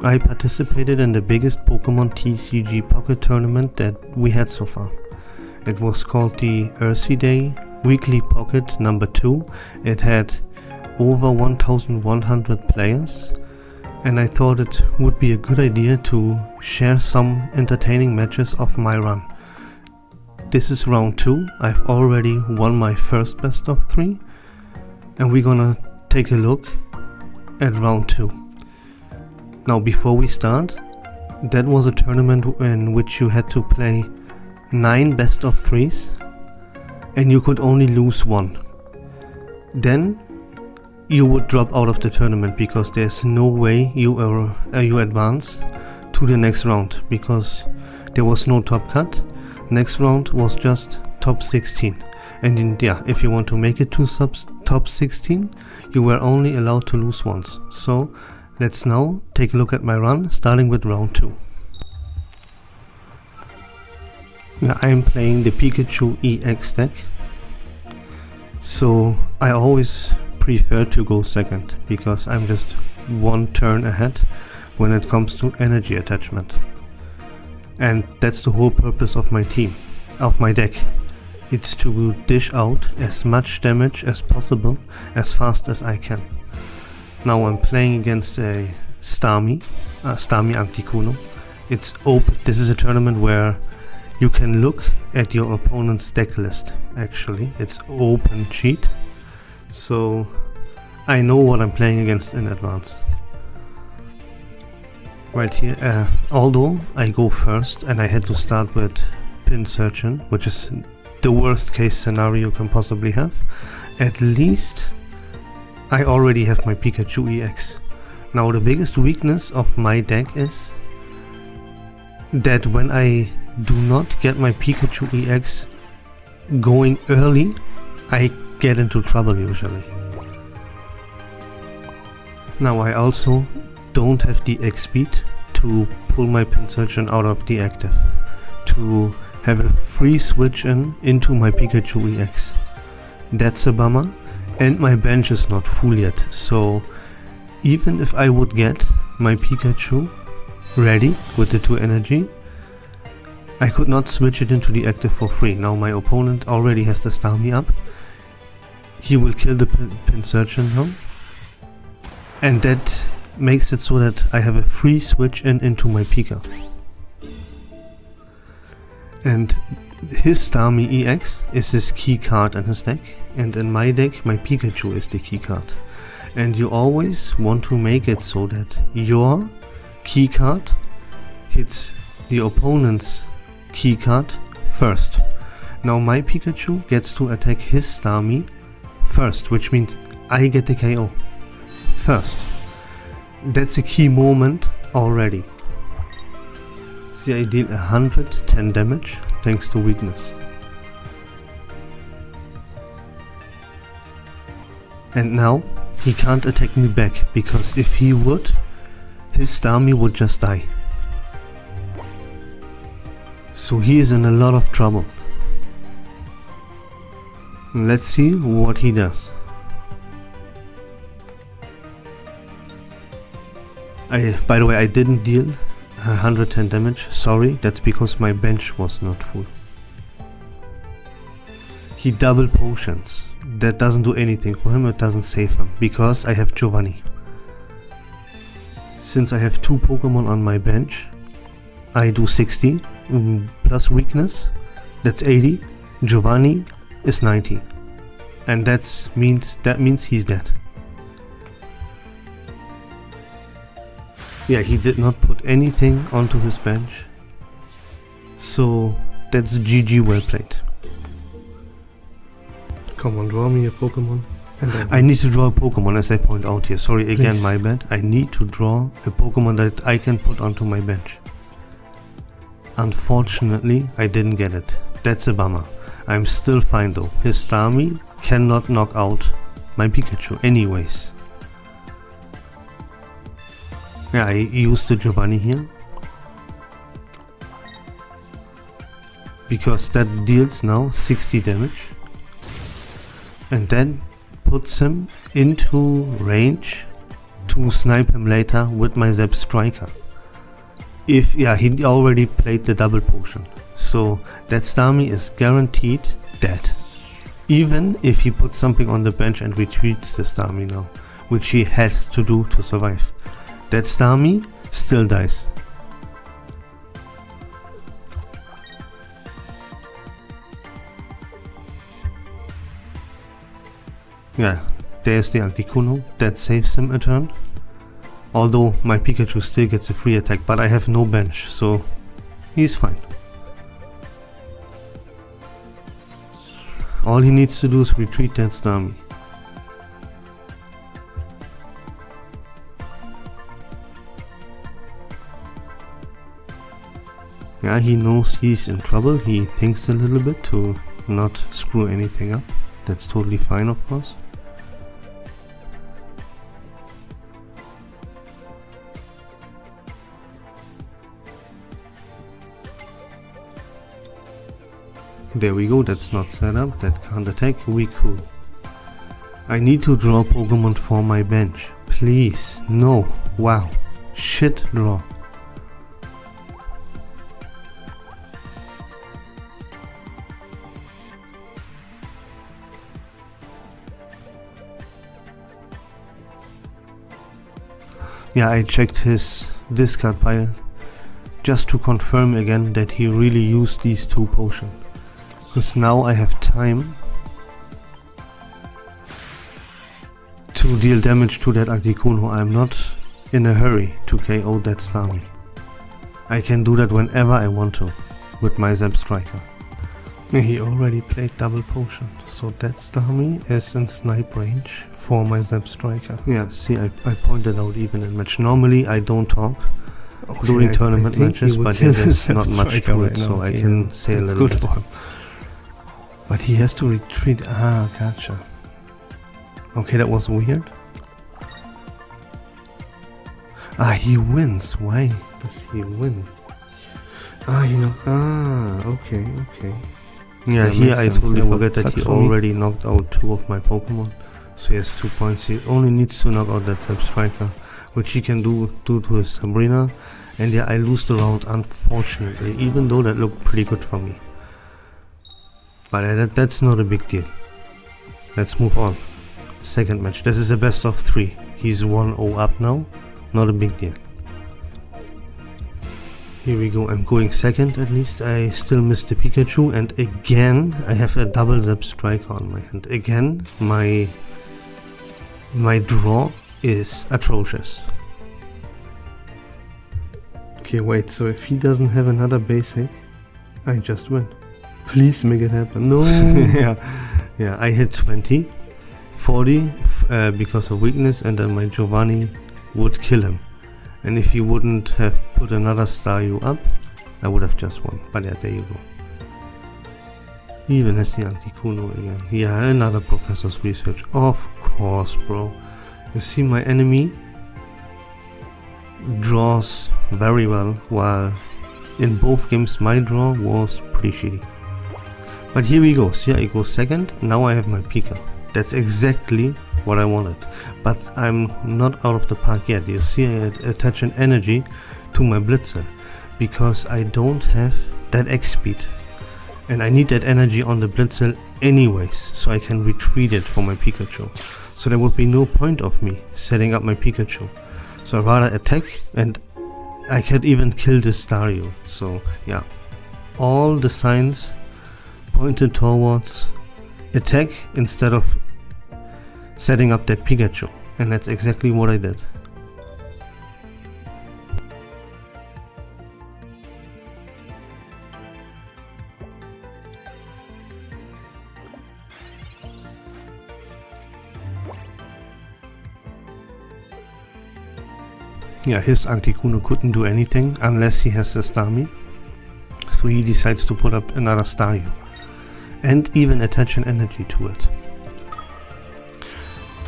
I participated in the biggest Pokemon TCG Pocket tournament that we had so far. It was called the Ursiiday Weekly Pocket number 2. It had over 1100 players, and I thought it would be a good idea to share some entertaining matches of my run. This is round 2. I've already won my first best of 3, and we're gonna take a look at round 2. Now, before we start, that was a tournament in which you had to play 9 best of 3s and you could only lose 1. Then you would drop out of the tournament because there's no way you advance to the next round, because there was no top cut. Next round was just top 16, and if you want to make it to top 16, you were only allowed to lose once. So let's now take a look at my run, starting with round 2. I am playing the Pikachu EX deck, so I always prefer to go second, because I'm just one turn ahead when it comes to energy attachment. And that's the whole purpose of my deck. It's to dish out as much damage as possible as fast as I can. Now I'm playing against a Starmie Articuno. It's open. This is a tournament where you can look at your opponent's deck list. Actually, it's open cheat, so I know what I'm playing against in advance. Right here, although I go first and I had to start with Pinsirchin, which is the worst case scenario you can possibly have, at least I already have my Pikachu EX. Now, the biggest weakness of my deck is that when I do not get my Pikachu EX going early, I get into trouble usually. Now, I also don't have the X speed to pull my Pinsirchin out of the active, to have a free switch into my Pikachu EX. That's a bummer. And my bench is not full yet, so even if I would get my Pikachu ready with the 2 energy, I could not switch it into the active for free. Now my opponent already has the Starmie up. He will kill the Pinsirchin now, and that makes it so that I have a free switch into my Pika. And his Starmie EX is his key card in his deck, and in my deck my Pikachu is the key card. And you always want to make it so that your key card hits the opponent's key card first. Now my Pikachu gets to attack his Starmie first, which means I get the KO first. That's a key moment already. See, I deal 110 damage thanks to weakness. And now he can't attack me back, because if he would, his Starmie would just die. So he is in a lot of trouble. Let's see what he does. By the way, I didn't deal 110 damage, sorry, that's because my bench was not full. He double potions. That doesn't do anything for him, it doesn't save him, because I have Giovanni. Since I have 2 Pokemon on my bench, I do 60 plus weakness, that's 80. Giovanni is 90, and that means he's dead. Yeah, he did not put anything onto his bench, so that's GG, well played. Come on, draw me a Pokemon. And I need to draw a Pokemon, as I point out here. Sorry again, please. My bad. I need to draw a Pokemon that I can put onto my bench. Unfortunately, I didn't get it. That's a bummer. I'm still fine though. His Starmie cannot knock out my Pikachu anyways. Yeah, I used the Giovanni here, because that deals now 60 damage, and then puts him into range to to snipe him later with my Zap Striker. If, yeah, he already played the double potion, so that Starmie is guaranteed dead. Even if he puts something on the bench and retreats the Starmie now, which he has to do to survive, that Starmie still dies. Yeah, there's the Articuno, that saves him a turn. Although my Pikachu still gets a free attack, but I have no bench, so he's fine. All he needs to do is retreat that Starmie. Yeah, he knows he's in trouble, he thinks a little bit to not screw anything up. That's totally fine, of course. There we go, that's not set up, that can't attack, we cool. I need to draw Pokemon for my bench. Please, no, wow, shit draw. Yeah, I checked his discard pile just to confirm again that he really used these 2 potions. Because now I have time to deal damage to that Articuno. I'm not in a hurry to KO that Starmie. I can do that whenever I want to with my Zap Striker. He already played double potion, so that Starmie is in snipe range for my Zap Striker. Yeah, see, I pointed out even in match. Normally I don't talk during tournament matches, but there's not much to it, so I can say a little bit. Good for him. But he has to retreat. Ah, gotcha. Okay, that was weird. Ah, he wins. Why does he win? Ah, you know. Ah, okay. Yeah, that here I totally forget that he already knocked out 2 of my Pokemon. So he has 2 points. He only needs to knock out that Zap Striker, which he can do to his Sabrina. And yeah, I lose the round, unfortunately, even though that looked pretty good for me. But that's not a big deal. Let's move on. Second match. This is a best of 3. He's 1-0 up now. Not a big deal. Here we go. I'm going second at least. I still missed the Pikachu. And again, I have a double Zap Striker on my hand. Again, my draw is atrocious. Okay, wait. So if he doesn't have another basic, I just win. Please make it happen. No. yeah, I hit 20, 40 because of weakness, and then my Giovanni would kill him. And if he wouldn't have put another Staryu up, I would have just won. But yeah, there you go. Even has the Articuno again. Yeah, another Professor's Research. Of course, bro. You see, my enemy draws very well, while in both games my draw was pretty shitty. But here we go. See, I go second. Now I have my Pika. That's exactly what I wanted. But I'm not out of the park yet. You see, I attach an energy to my Blitzer because I don't have that X speed. And I need that energy on the Blitzer anyways, so I can retreat it for my Pikachu. So there would be no point of me setting up my Pikachu. So I'd rather attack, and I could even kill this Staryu. So yeah, all the signs pointed towards attack instead of setting up that Pikachu, and that's exactly what I did. Yeah, his Articuno couldn't do anything unless he has the Starmie, so he decides to put up another Staryu and even attach an energy to it.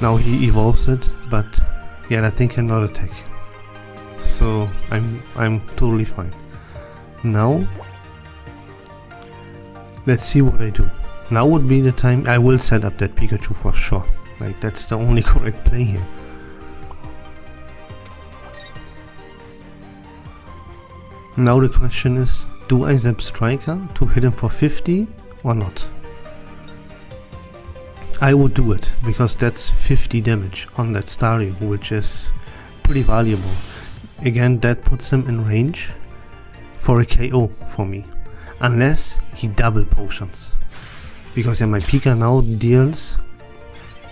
Now he evolves it, but yeah, that thing cannot attack, so I'm totally fine. Now let's see what I do. Now would be the time. I will set up that Pikachu for sure. Like, that's the only correct play here. Now the question is, do I zap Striker to hit him for 50 or not? I would do it, because that's 50 damage on that Staryu, which is pretty valuable. Again, that puts him in range for a KO for me, unless he double potions. Because yeah, my Pika now deals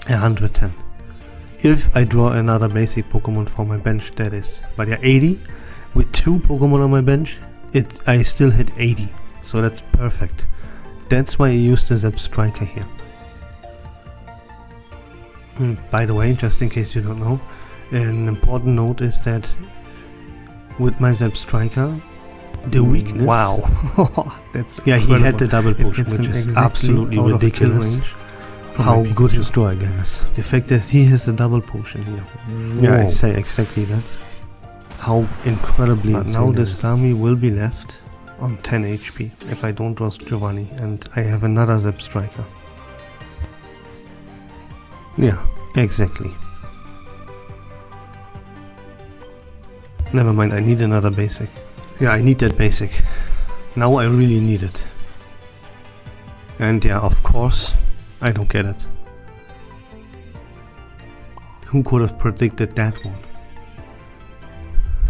110. If I draw another basic Pokemon for my bench, that is. But yeah, 80, with 2 Pokemon on my bench, I still hit 80, so that's perfect. That's why I used the Zap Striker here. By the way, just in case you don't know, an important note is that with my Zap Striker, the weakness... Wow. That's yeah, incredible. He had the double potion, which is absolutely ridiculous. How good his draw again is. The fact that he has the double potion here. Whoa. Yeah, I say exactly that. How incredibly insane. Now the Starmie will be left on 10 HP if I don't draw Giovanni, and I have another Zap Striker. Yeah, exactly. Never mind, I need another basic. Yeah, I need that basic. Now I really need it. And yeah, of course, I don't get it. Who could have predicted that one?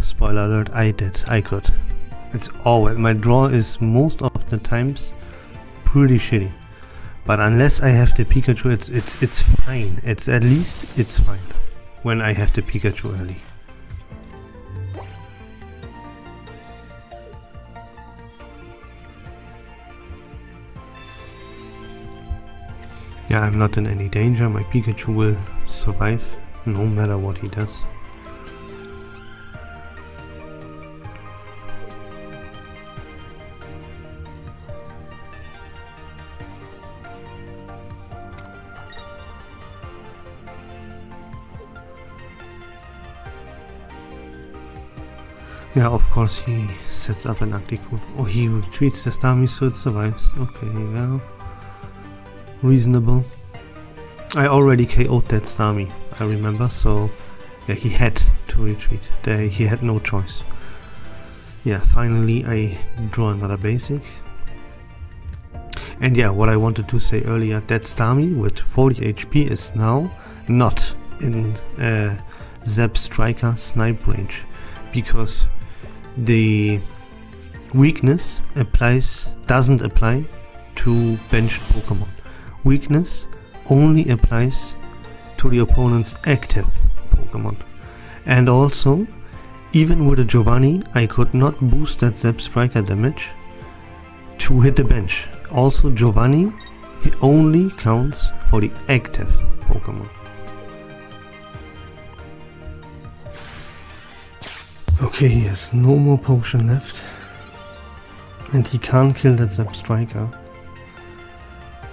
Spoiler alert, I did. I could. It's always... my draw is most of the times pretty shitty. But unless I have the Pikachu, it's fine. At least it's fine when I have the Pikachu early. Yeah, I'm not in any danger. My Pikachu will survive no matter what he does. Yeah, of course he sets up an ugly code. Oh, he retreats the Starmie so it survives. Okay, yeah. Reasonable. I already KO'd that Starmie, I remember, so yeah, he had to retreat. He had no choice. Yeah, finally I draw another basic. And yeah, what I wanted to say earlier, that Starmie with 40 HP is now not in Zap Striker snipe range, because the weakness doesn't apply to benched Pokemon. Weakness only applies to the opponent's active Pokemon. And also, even with a Giovanni, I could not boost that Zap Striker damage to hit the bench. Also, Giovanni, he only counts for the active Pokemon. Okay, he has no more potion left. And he can't kill that Zap Striker.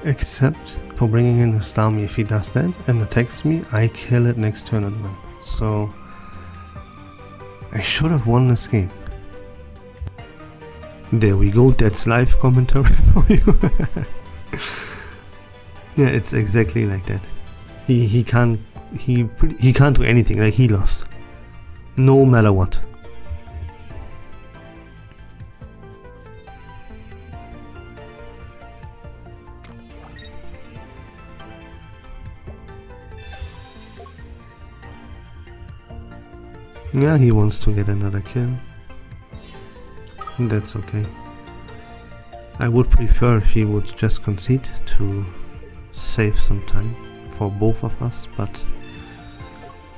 Except for bringing in a Starmie. If he does that and attacks me, I kill it next turn and win. So I should have won this game. There we go, that's live commentary for you. Yeah, it's exactly like that. He can't do anything, like he lost. No matter what. Yeah, he wants to get another kill. That's okay. I would prefer if he would just concede to save some time for both of us, but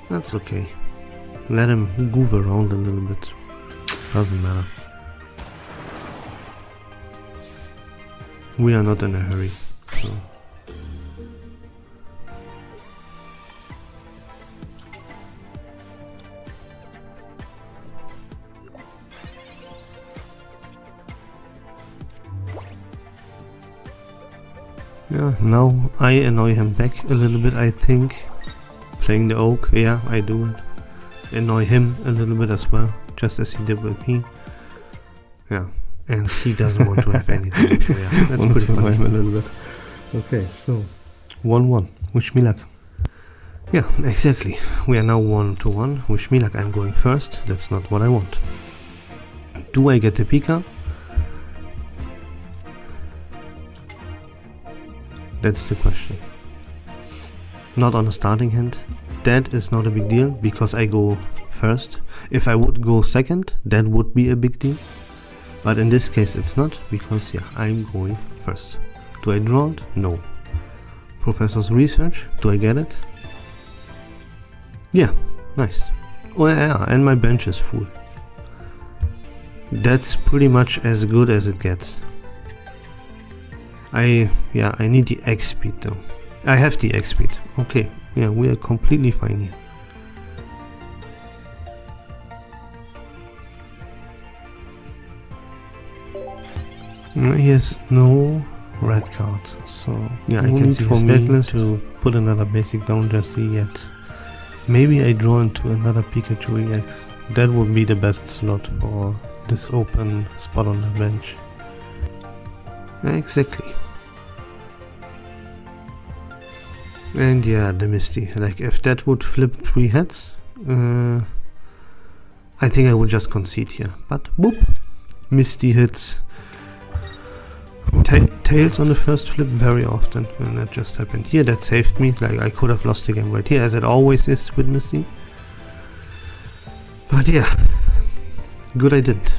that's okay. Let him goof around a little bit. Doesn't matter. We are not in a hurry, so. Yeah, now I annoy him back a little bit, I think. Playing the Oak, yeah, I do it. Annoy him a little bit as well, just as he did with me. Yeah, and he doesn't want to have anything, so yeah, that's pretty funny. Him a little bit. Okay, so 1-1, wish me luck. Yeah, exactly, we are now 1-1, wish me luck. I'm going first, that's not what I want. Do I get the Pika? That's the question. Not on a starting hand. That is not a big deal because I go first. If I would go second, that would be a big deal. But in this case it's not, because yeah, I'm going first. Do I draw it? No. Professor's research, do I get it? Yeah, nice. Oh yeah, and my bench is full. That's pretty much as good as it gets. I need the X speed though. I have the X speed. Okay, yeah, we are completely fine here. He has no red card, so yeah, I can see his deck list to put another basic down just yet. Maybe I draw into another Pikachu EX. That would be the best slot for this open spot on the bench. Exactly. And yeah, the Misty. Like if that would flip 3 heads, I think I would just concede here. But boop, Misty hits tails on the first flip very often, and that just happened here. That saved me. Like I could have lost the game right here, as it always is with Misty. But yeah, good I didn't.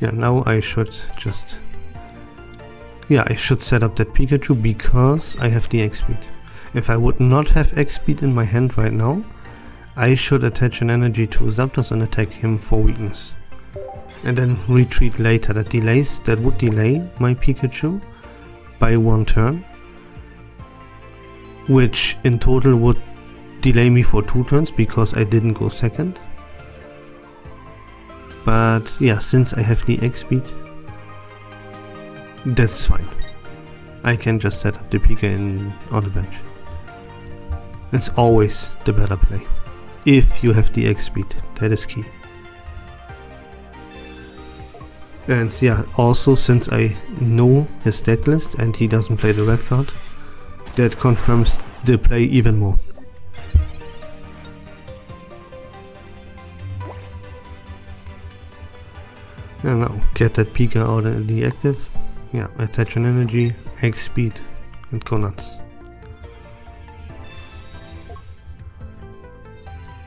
Yeah, now I should just... Yeah, I should set up that Pikachu because I have the X speed. If I would not have X speed in my hand right now, I should attach an energy to Zapdos and attack him for weakness. And then retreat later. That would delay my Pikachu by 1 turn, which in total would delay me for 2 turns because I didn't go second. But yeah, since I have the X speed, that's fine. I can just set up the Pika on the bench. It's always the better play. If you have the X speed, that is key. And yeah, also since I know his deck list and he doesn't play the red card, that confirms the play even more. And now get that Pika out of the active. Yeah, attach an energy, X speed, and go nuts.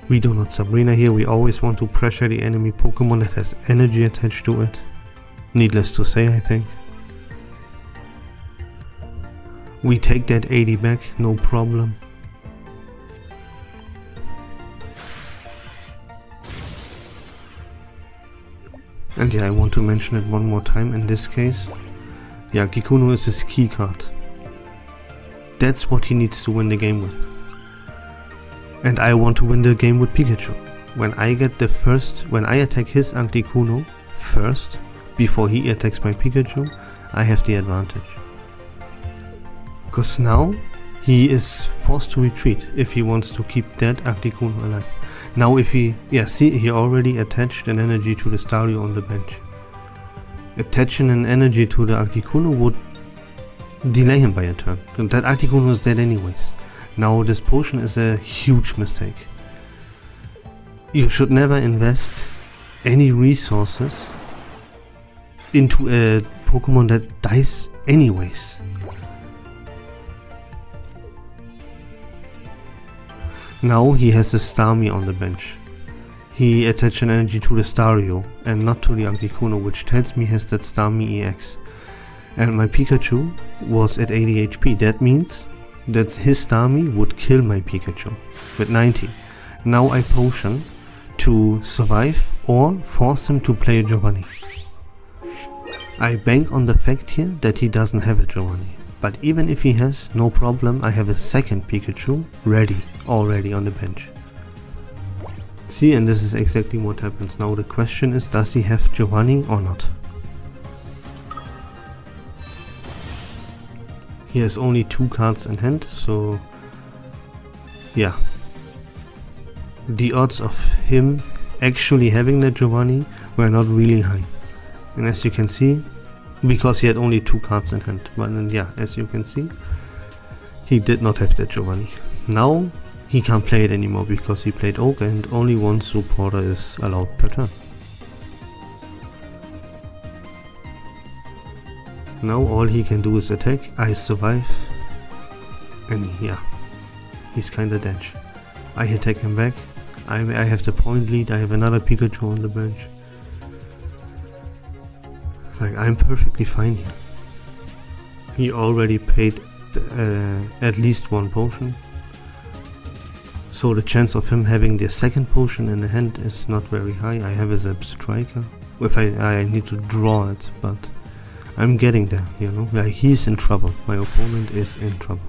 We do not Sabrina here. We always want to pressure the enemy Pokemon that has energy attached to it. Needless to say, I think. We take that 80 back, no problem. And yeah, I want to mention it one more time. In this case, the Articuno is his key card. That's what he needs to win the game with. And I want to win the game with Pikachu. When I attack his Articuno first, before he attacks my Pikachu, I have the advantage. Because now he is forced to retreat if he wants to keep that Articuno alive. Now if he, see, he already attached an energy to the Staryu on the bench. Attaching an energy to the Articuno would delay him by a turn. That Articuno is dead anyways. Now this potion is a huge mistake. You should never invest any resources into a Pokemon that dies anyways. Now he has the Starmie on the bench. He attached an energy to the Staryu and not to the Articuno, which tells me he has that Starmie EX. And my Pikachu was at 80 HP. That means that his Starmie would kill my Pikachu with 90. Now I potion to survive or force him to play a Giovanni. I bank on the fact here that he doesn't have a Giovanni. But even if he has, no problem, I have a second Pikachu already on the bench. See, and this is exactly what happens. Now the question is, does he have Giovanni or not? He has only 2 cards in hand, so yeah. The odds of him actually having that Giovanni were not really high. And as you can see, because he had only 2 cards in hand, but then yeah, as you can see, he did not have that Giovanni. Now he can't play it anymore because he played Oak and only one supporter is allowed per turn. Now all he can do is attack, I survive, and yeah, he's kinda dead. I attack him back, I have the point lead, I have another Pikachu on the bench. Like, I'm perfectly fine here. He already paid at least one potion. So the chance of him having the second potion in the hand is not very high. I have a Zap Striker. If I need to draw it, but I'm getting there, you know. Like, he's in trouble. My opponent is in trouble.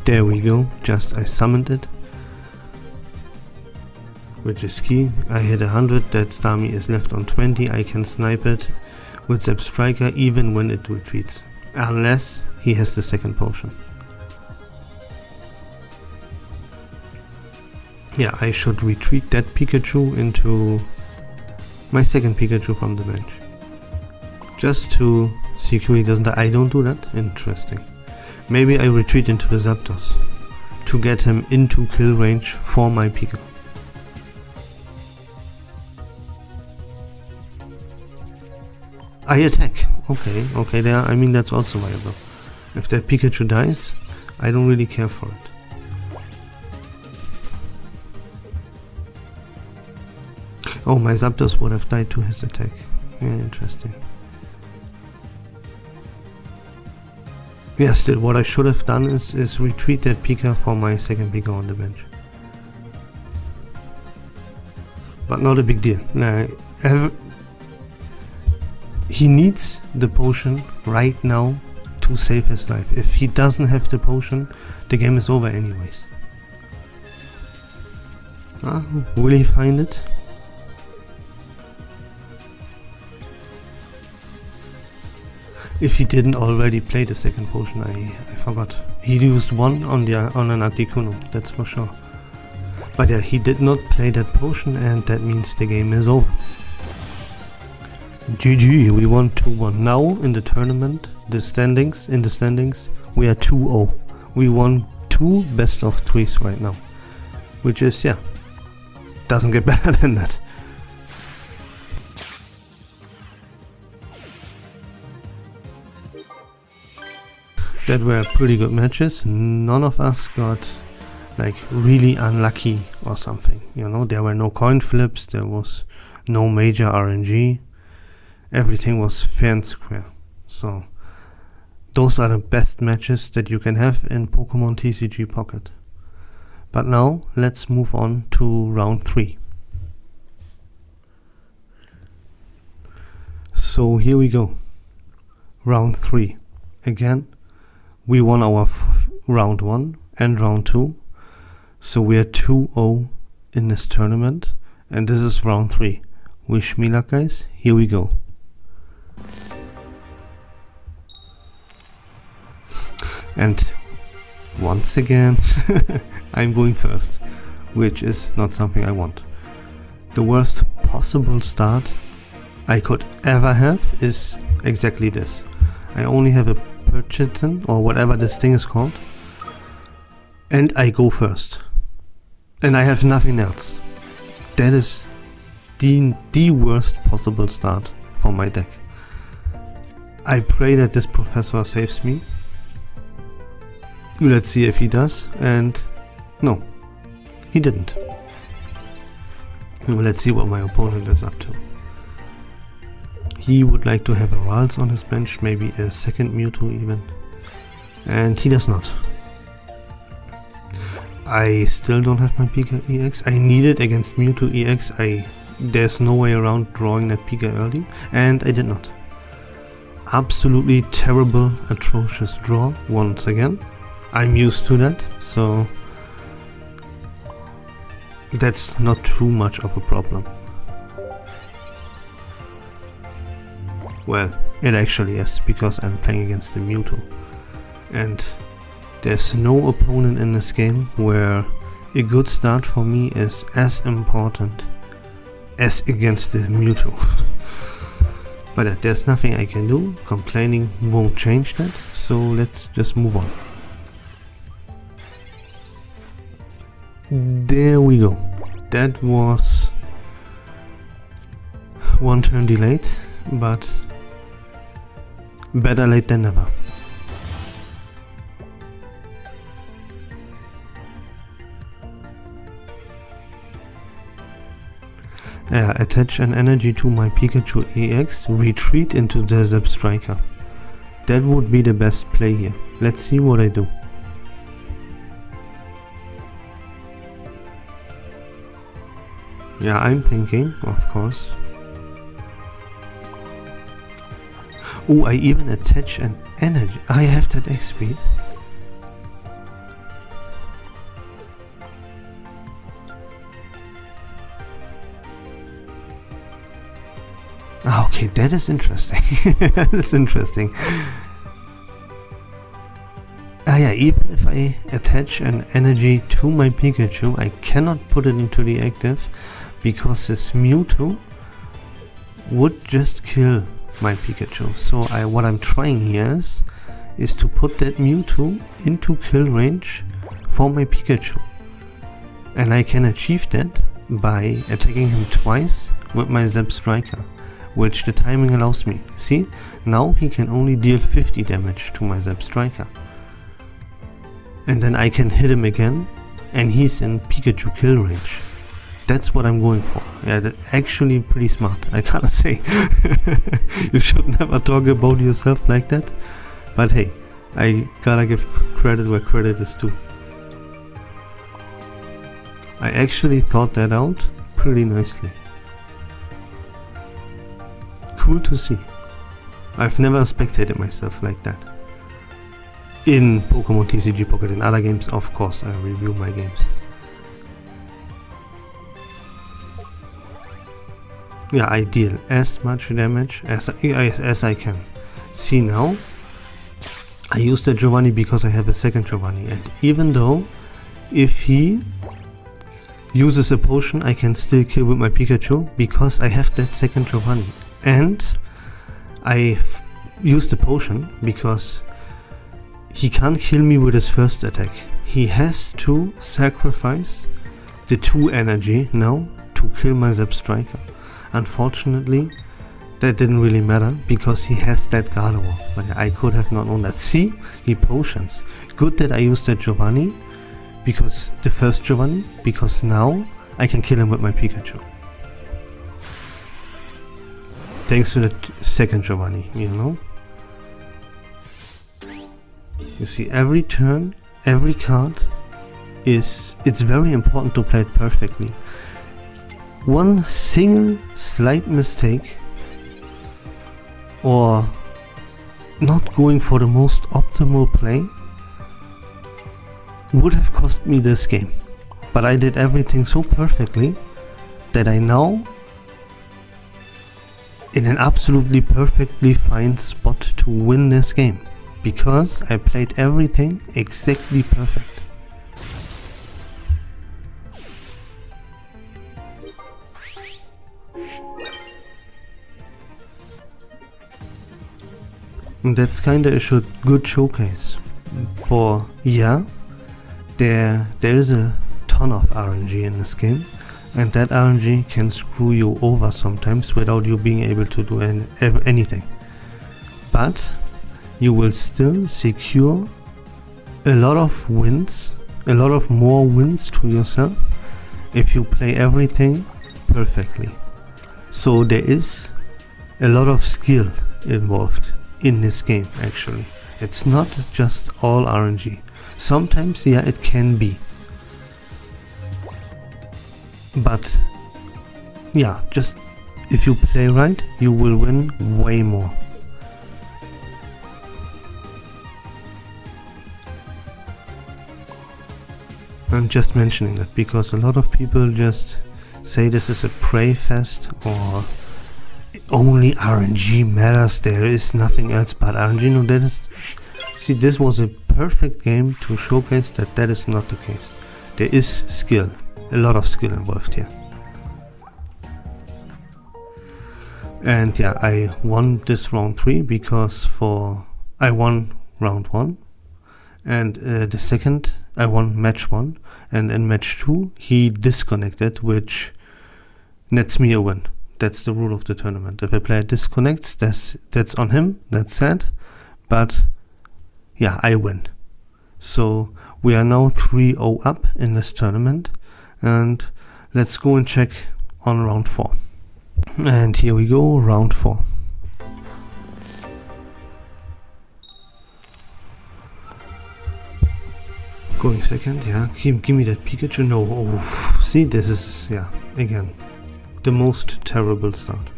There we go. Just I summoned it, which is key. I hit 100. That Starmie is left on 20. I can snipe it with Zap Striker even when it retreats, unless he has the second potion. Yeah, I should retreat that Pikachu into my second Pikachu from the bench. Just to secure he doesn't die. I don't do that? Interesting. Maybe I retreat into the Zapdos to get him into kill range for my Pika. I attack. Okay, there. I mean, that's also viable. If that Pikachu dies, I don't really care for it. Oh, my Zapdos would have died to his attack. Yeah, interesting. Yeah, still, what I should have done is retreat that Pika for my second Pika on the bench. But not a big deal. He needs the potion right now to save his life. If he doesn't have the potion, the game is over anyways. Will he find it? If he didn't already play the second potion, I forgot. He used one on an Articuno, that's for sure. But yeah, he did not play that potion, and that means the game is over. GG, we won 2-1. Now in the tournament, in the standings, we are 2-0. We won 2 best of 3s right now. Which is, yeah, doesn't get better than that. That were pretty good matches. None of us got like really unlucky or something, you know. There were no coin flips, there was no major RNG. Everything was fair and square. So those are the best matches that you can have in Pokemon TCG Pocket. But now let's move on to round 3. So here we go. Round 3. Again, we won our round 1 and round 2. So we are 2-0 in this tournament. And this is round 3. Wish me luck, guys. Here we go. And once again, I'm going first, which is not something I want. The worst possible start I could ever have is exactly this. I only have a Purchitin, or whatever this thing is called, and I go first. And I have nothing else. That is the worst possible start for my deck. I pray that this professor saves me. Let's see if he does, and no, he didn't. Let's see what my opponent is up to. He would like to have a Ralts on his bench, maybe a second Mewtwo even, and he does not. I still don't have my Pika EX. I need it against Mewtwo EX. There's no way around drawing that Pika early, and I did not. Absolutely terrible, atrocious draw once again. I'm used to that, so that's not too much of a problem. Well, it actually is, because I'm playing against the Mewtwo. And there's no opponent in this game where a good start for me is as important as against the Mewtwo. But there's nothing I can do. Complaining won't change that, so let's just move on. There we go. That was one turn delayed, but better late than never. Attach an energy to my Pikachu EX, retreat into the Zebstrika. That would be the best play here. Let's see what I do. Yeah, I'm thinking, of course. Oh, I even attach an energy. I have that X speed. Okay, that is interesting. That is interesting. Yeah, even if I attach an energy to my Pikachu, I cannot put it into the active because this Mewtwo would just kill my Pikachu. So what I'm trying here is to put that Mewtwo into kill range for my Pikachu. And I can achieve that by attacking him twice with my Zebstrika, which the timing allows me. See, now he can only deal 50 damage to my Zebstrika. And then I can hit him again and he's in Pikachu kill range. That's what I'm going for. Yeah, that's actually pretty smart, I gotta say. You should never talk about yourself like that. But hey, I gotta give credit where credit is due. I actually thought that out pretty nicely. Cool to see. I've never spectated myself like that. In Pokemon TCG Pocket, in other games, of course, I review my games. Yeah, I deal as much damage as I can. See now, I use the Giovanni because I have a second Giovanni, and even though if he uses a potion, I can still kill with my Pikachu because I have that second Giovanni. And I use the potion because he can't kill me with his first attack. He has to sacrifice the 2 energy now to kill my Zebstrika. Unfortunately, that didn't really matter because he has that Gardevoir. But I could have not known that. See, he potions. Good that I used that Giovanni, because the first Giovanni, because now I can kill him with my Pikachu. Thanks to the second Giovanni, you know. You see, every turn, every card it's very important to play it perfectly. One single slight mistake or not going for the most optimal play would have cost me this game. But I did everything so perfectly that I now in an absolutely perfectly fine spot to win this game, because I played everything exactly perfect. And that's kinda a good showcase for, yeah, there is a ton of RNG in this game, and that RNG can screw you over sometimes without you being able to do anything. But you will still secure a lot of wins, a lot of more wins to yourself if you play everything perfectly. So there is a lot of skill involved in this game actually. It's not just all RNG. Sometimes, yeah, it can be. But yeah, just if you play right, you will win way more. I'm just mentioning that because a lot of people just say this is a prey fest or only RNG matters, there is nothing else but RNG. No, that is... See, this was a perfect game to showcase that that is not the case. There is skill, a lot of skill involved here. And yeah, I won this round 3 because I won round 1, and the second I won match 1, and in match 2 he disconnected, which nets me a win. That's the rule of the tournament. If a player disconnects, that's on him, that's sad, but yeah, I win. So we are now 3-0 up in this tournament, and let's go and check on round 4. And here we go, round 4. Going second, yeah. Give me that Pikachu. No, oh, see, this is, yeah, again, the most terrible start.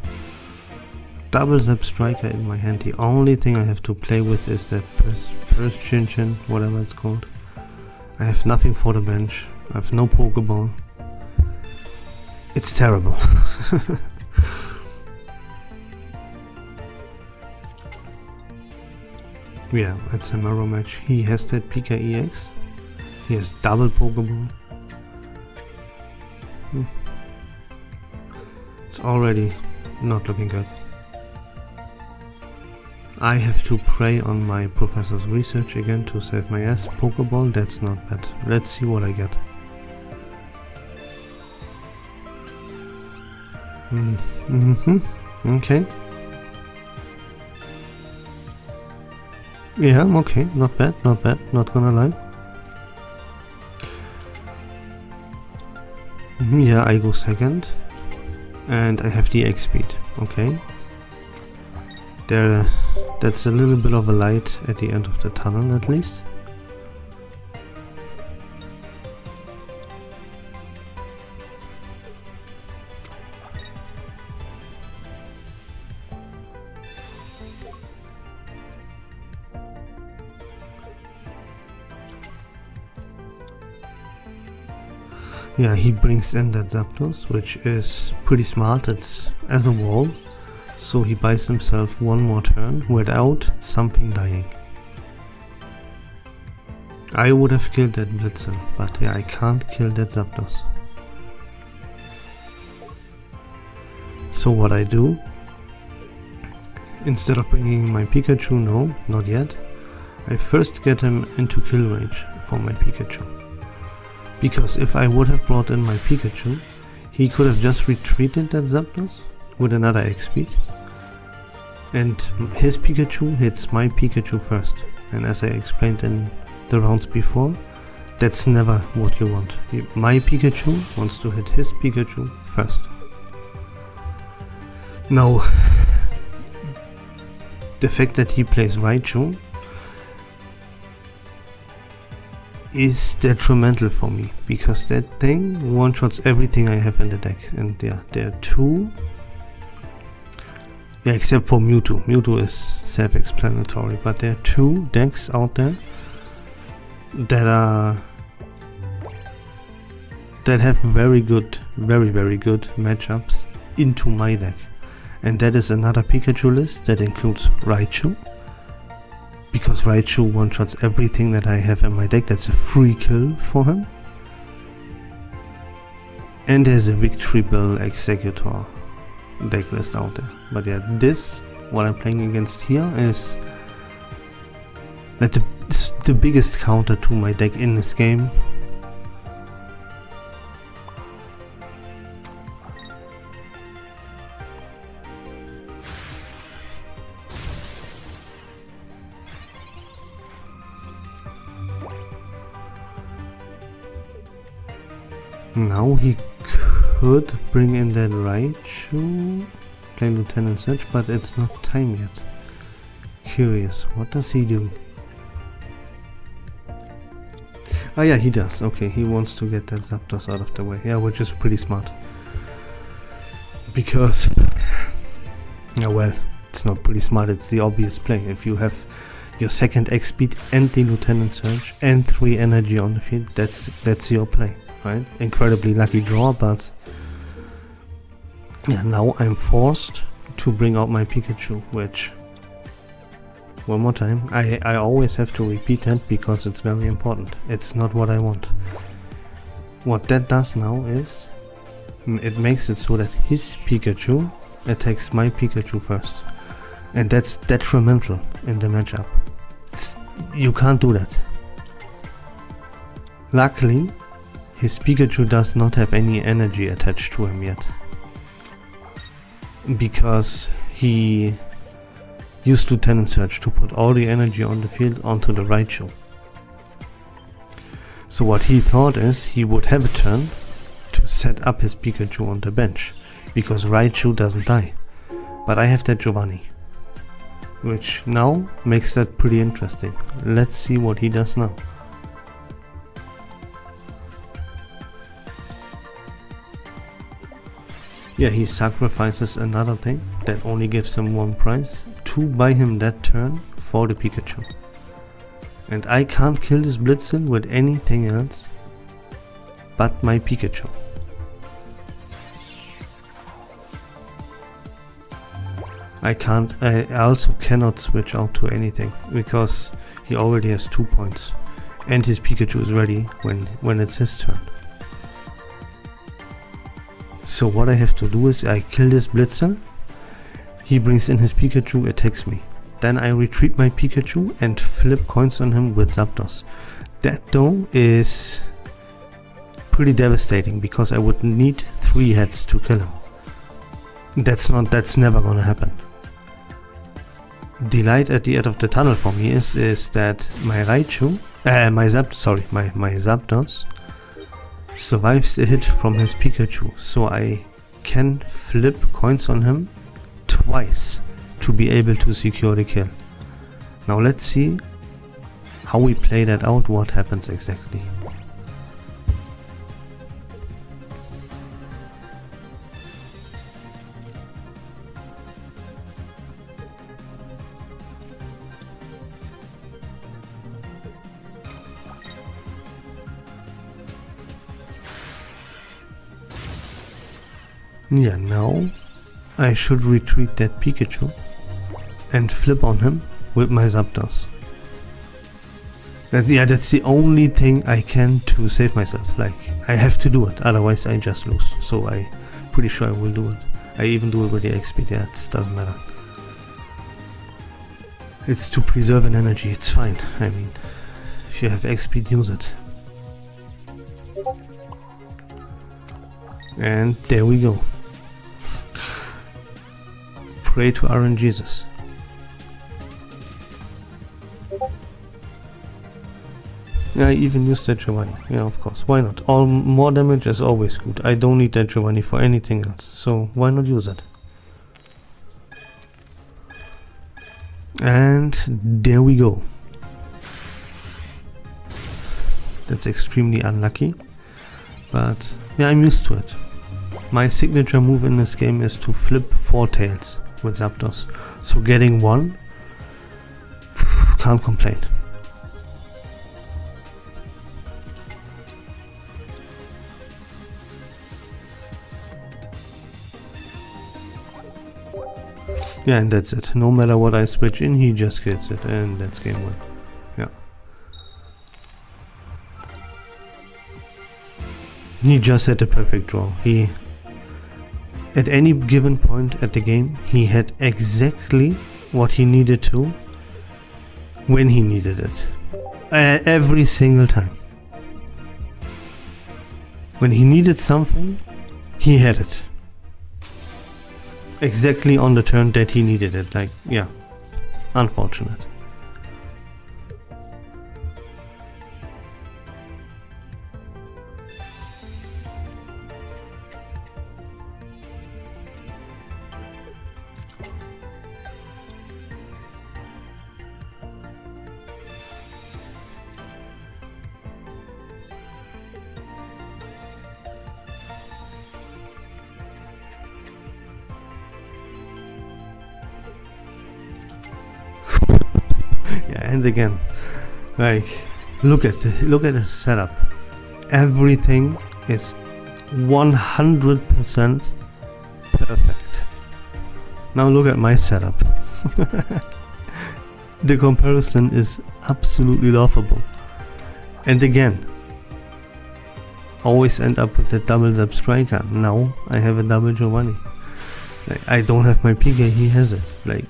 Double Zap Striker in my hand. The only thing I have to play with is that Persian, whatever it's called. I have nothing for the bench. I have no Pokeball. It's terrible. Yeah, it's a mirror match. He has that Pika EX. He has double Pokeball. It's already not looking good. I have to prey on my professor's research again to save my ass. Pokeball, that's not bad. Let's see what I get. Okay. Yeah, okay, not bad, not gonna lie. Yeah, I go second. And I have the X speed, okay. That's a little bit of a light at the end of the tunnel at least. Yeah, he brings in that Zapdos, which is pretty smart. It's as a wall, so he buys himself one more turn without something dying. I would have killed that Blitzer, but yeah, I can't kill that Zapdos. So what I do, instead of bringing my Pikachu, no, not yet, I first get him into kill range for my Pikachu. Because if I would have brought in my Pikachu, he could have just retreated that Zapdos with another X speed, and his Pikachu hits my Pikachu first. And as I explained in the rounds before, that's never what you want. My Pikachu wants to hit his Pikachu first. Now, the fact that he plays Raichu is detrimental for me, because that thing one-shots everything I have in the deck. And yeah, there are two, yeah, except for Mewtwo. Mewtwo is self-explanatory, but there are two decks out there that have very good, very good matchups into my deck. And that is another Pikachu list that includes Raichu, because Raichu one-shots everything that I have in my deck. That's a free kill for him. And there's a Victory Bell Executor deck list out there. But yeah, this, what I'm playing against here, is like the biggest counter to my deck in this game. Now he could bring in that Raichu, play Lieutenant Search, but it's not time yet. Curious, what does he do? Ah yeah, he does. Okay, he wants to get that Zapdos out of the way. Yeah, which is pretty smart. Because, yeah, well, it's not pretty smart, it's the obvious play. If you have your second X speed and the Lieutenant Search and 3 energy on the field, that's your play. Right? Incredibly lucky draw, but yeah, now I'm forced to bring out my Pikachu, which, one more time, I always have to repeat that because it's very important. It's not what I want. What that does now is, it makes it so that his Pikachu attacks my Pikachu first. And that's detrimental in the matchup. You can't do that. Luckily, his Pikachu does not have any energy attached to him yet. Because he used Lieutenant Surge to put all the energy on the field onto the Raichu. So what he thought is he would have a turn to set up his Pikachu on the bench, because Raichu doesn't die. But I have that Giovanni, which now makes that pretty interesting. Let's see what he does now. Yeah, he sacrifices another thing that only gives him one prize to buy him that turn for the Pikachu. And I can't kill this Blitzle with anything else but my Pikachu. I also cannot switch out to anything because he already has 2 points and his Pikachu is ready when it's his turn. So what I have to do is I kill this Blitzer, he brings in his Pikachu, attacks me. Then I retreat my Pikachu and flip coins on him with Zapdos. That though is pretty devastating because I would need 3 heads to kill him. That's never gonna happen. The light at the end of the tunnel for me is that my Raichu, my Zapdos survives a hit from his Pikachu, so I can flip coins on him twice to be able to secure the kill. Now let's see how we play that out, what happens exactly. Yeah, now I should retreat that Pikachu and flip on him with my Zapdos. That's the only thing I can to save myself. Like, I have to do it, otherwise I just lose. So I'm pretty sure I will do it. I even do it with the XP, yeah, it doesn't matter. It's to preserve an energy, it's fine. I mean, if you have XP, use it. And there we go. Pray to RNG Jesus. Yeah, I even used that Giovanni. Yeah, of course. Why not? More damage is always good. I don't need that Giovanni for anything else. So why not use it? And there we go. That's extremely unlucky. But yeah, I'm used to it. My signature move in this game is to flip 4 tails with Zapdos. So getting 1, can't complain. Yeah, and that's it. No matter what I switch in, he just gets it, and that's game 1. Yeah. He just had a perfect draw. At any given point at the game, he had exactly what he needed to, when he needed it. Every single time. When he needed something, he had it. Exactly on the turn that he needed it. Like, yeah, unfortunate. Yeah, and again, like, look at the setup. Everything is 100% perfect. Now look at my setup. The comparison is absolutely laughable. And again, always end up with the double Zap Striker. Now I have a double Giovanni. Like, I don't have my PK, he has it. Like,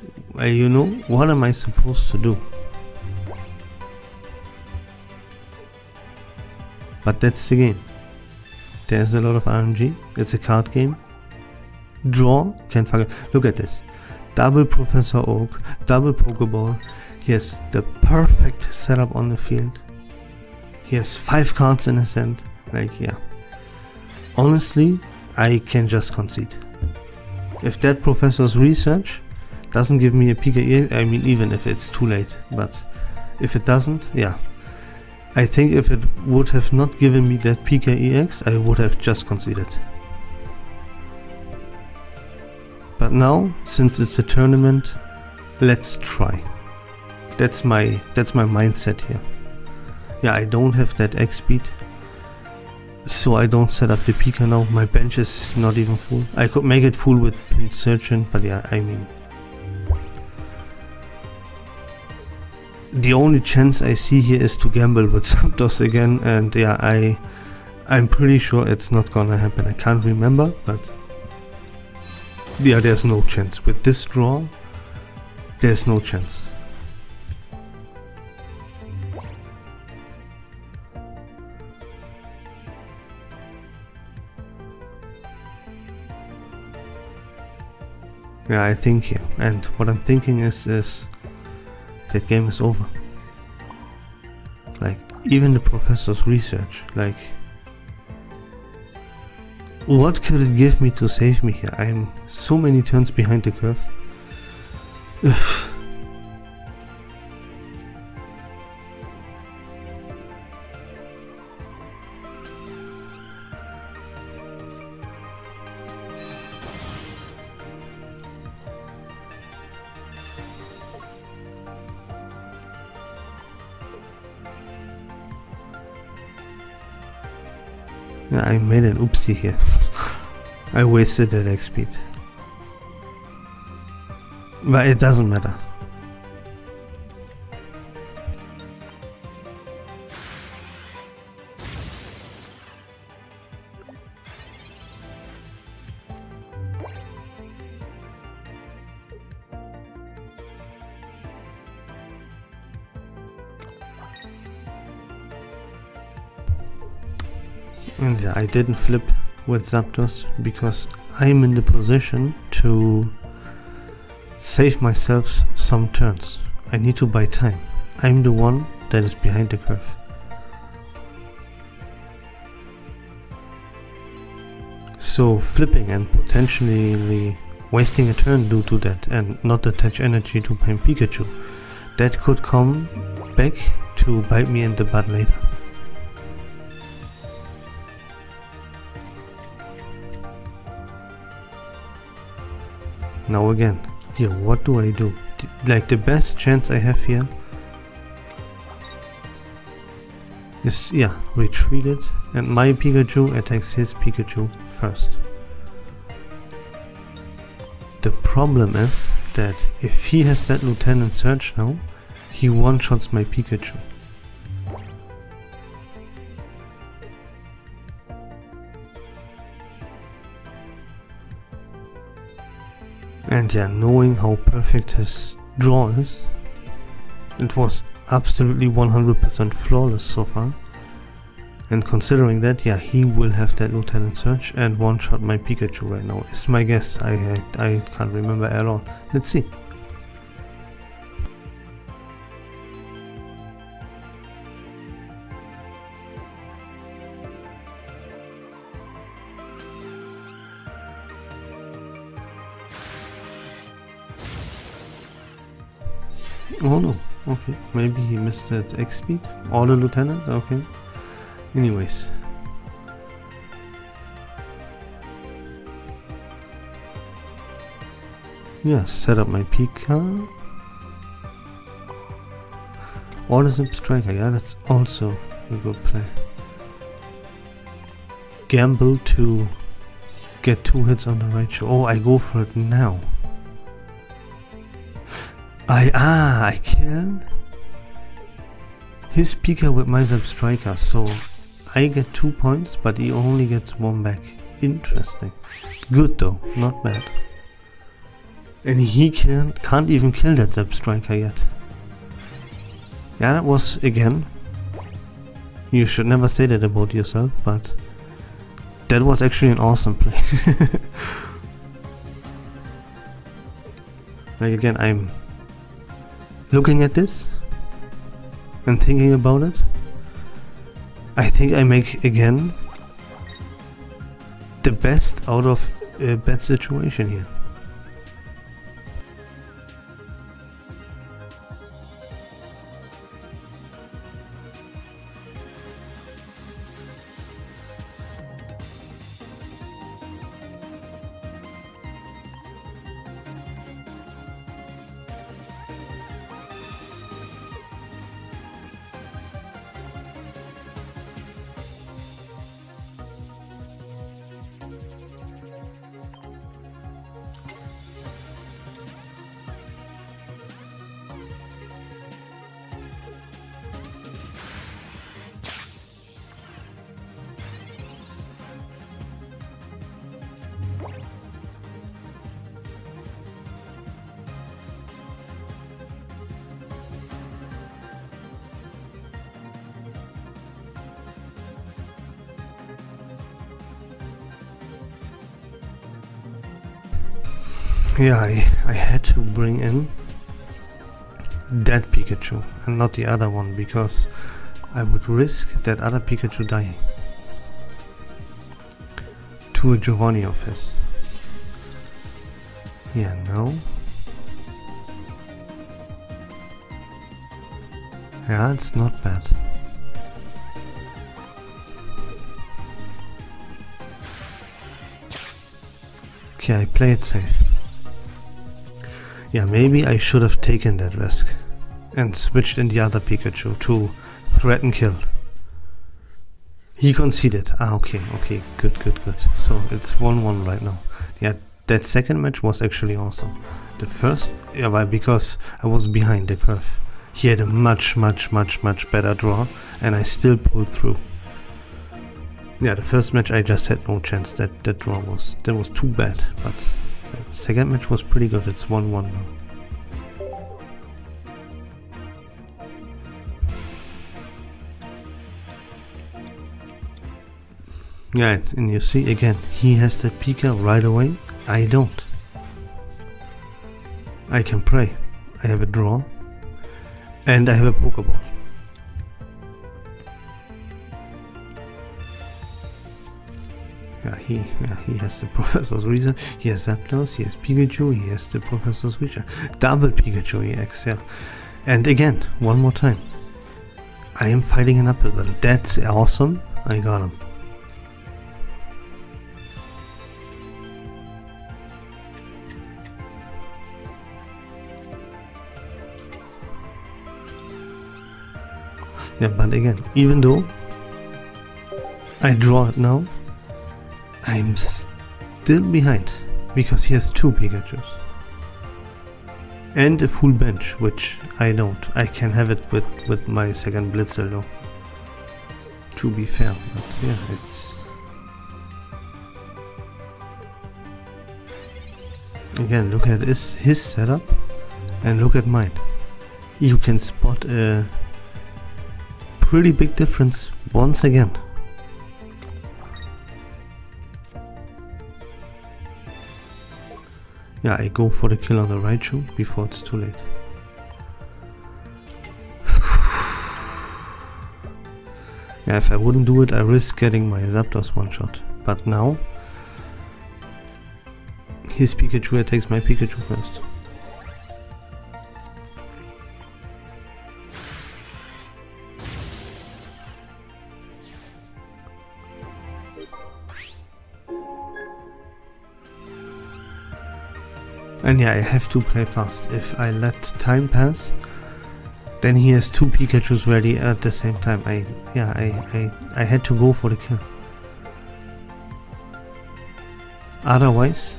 you know, what am I supposed to do? But that's the game. There's a lot of RNG. It's a card game. Draw, can't forget. Look at this. Double Professor Oak, double Pokeball. He has the perfect setup on the field. He has 5 cards in his hand. Like, yeah. Honestly, I can just concede. If that professor's research doesn't give me a PKE, I mean, even if it's too late, but if it doesn't, yeah. I think if it would have not given me that PKEX, I would have just conceded. But now, since it's a tournament, let's try. That's my mindset here. Yeah, I don't have that X speed, so I don't set up the Pika now. My bench is not even full. I could make it full with Pinsirchin, but yeah, I mean, the only chance I see here is to gamble with Zapdos again, and yeah, I'm pretty sure it's not gonna happen. I can't remember, but yeah, there's no chance. With this draw, there's no chance. Yeah, I think here, and what I'm thinking is that game is over. Like, even the professor's research, like, what could it give me to save me here? I'm so many turns behind the curve. Ugh. Yeah, I made an oopsie here. I wasted that X speed. But it doesn't matter. And yeah, I didn't flip with Zapdos because I'm in the position to save myself some turns. I need to buy time. I'm the one that is behind the curve. So flipping and potentially wasting a turn due to that and not attach energy to my Pikachu, that could come back to bite me in the butt later. Now again, here, what do I do? Like, the best chance I have here is, yeah, retreat it, and my Pikachu attacks his Pikachu first. The problem is that if he has that Lieutenant Surge now, he one-shots my Pikachu. And yeah, knowing how perfect his draw is, it was absolutely 100% flawless so far. And considering that, yeah, he will have that Lieutenant Surge and one-shot my Pikachu right now, is my guess. I can't remember at all. Let's see. Oh no, okay, maybe he missed that X speed or the Lieutenant, okay. Anyways. Yeah, set up my Pika. Or the Zip Striker, yeah, that's also a good play. Gamble to get 2 hits on the right show. Oh, I go for it now. I kill his Pika with my Zap Striker, so I get 2 points, but he only gets 1 back. Interesting. Good though, not bad. And he can't even kill that Zap Striker yet. Yeah, that was, again, you should never say that about yourself, but that was actually an awesome play. Like, again, I'm looking at this and thinking about it. I think I make, again, the best out of a bad situation here. Yeah, I had to bring in that Pikachu and not the other one, because I would risk that other Pikachu dying to a Giovanni of his. Yeah, no. Yeah, it's not bad. Okay, I play it safe. Yeah, maybe I should have taken that risk and switched in the other Pikachu to threaten kill. He conceded. Ah, okay, good. So it's 1-1 right now. Yeah, that second match was actually awesome. The first, yeah, well, because I was behind the curve. He had a much better draw, and I still pulled through. Yeah, the first match I just had no chance. That draw was too bad, but the second match was pretty good. It's 1-1 now. Yeah, and you see again, he has the Pika right away. I don't. I can pray. I have a draw. And I have a Pokeball. Yeah, he has the Professor's Reason, he has Zapdos, he has Pikachu, he has the Professor's Reason. Double Pikachu EX, yeah. And again, one more time. I am fighting an uphill battle. That's awesome. I got him. Yeah, but again, even though I draw it now, I'm still behind, because he has two Pikachus. And a full bench, which I don't. I can have it with my second Blitzer though. To be fair, but yeah, it's... Again, look at his setup and look at mine. You can spot a pretty big difference once again. Yeah, I go for the kill on the Raichu before it's too late. Yeah, if I wouldn't do it, I risk getting my Zapdos one shot. But now, his Pikachu attacks my Pikachu first. And yeah, I have to play fast. If I let time pass, then he has two Pikachus ready at the same time. I had to go for the kill. Otherwise,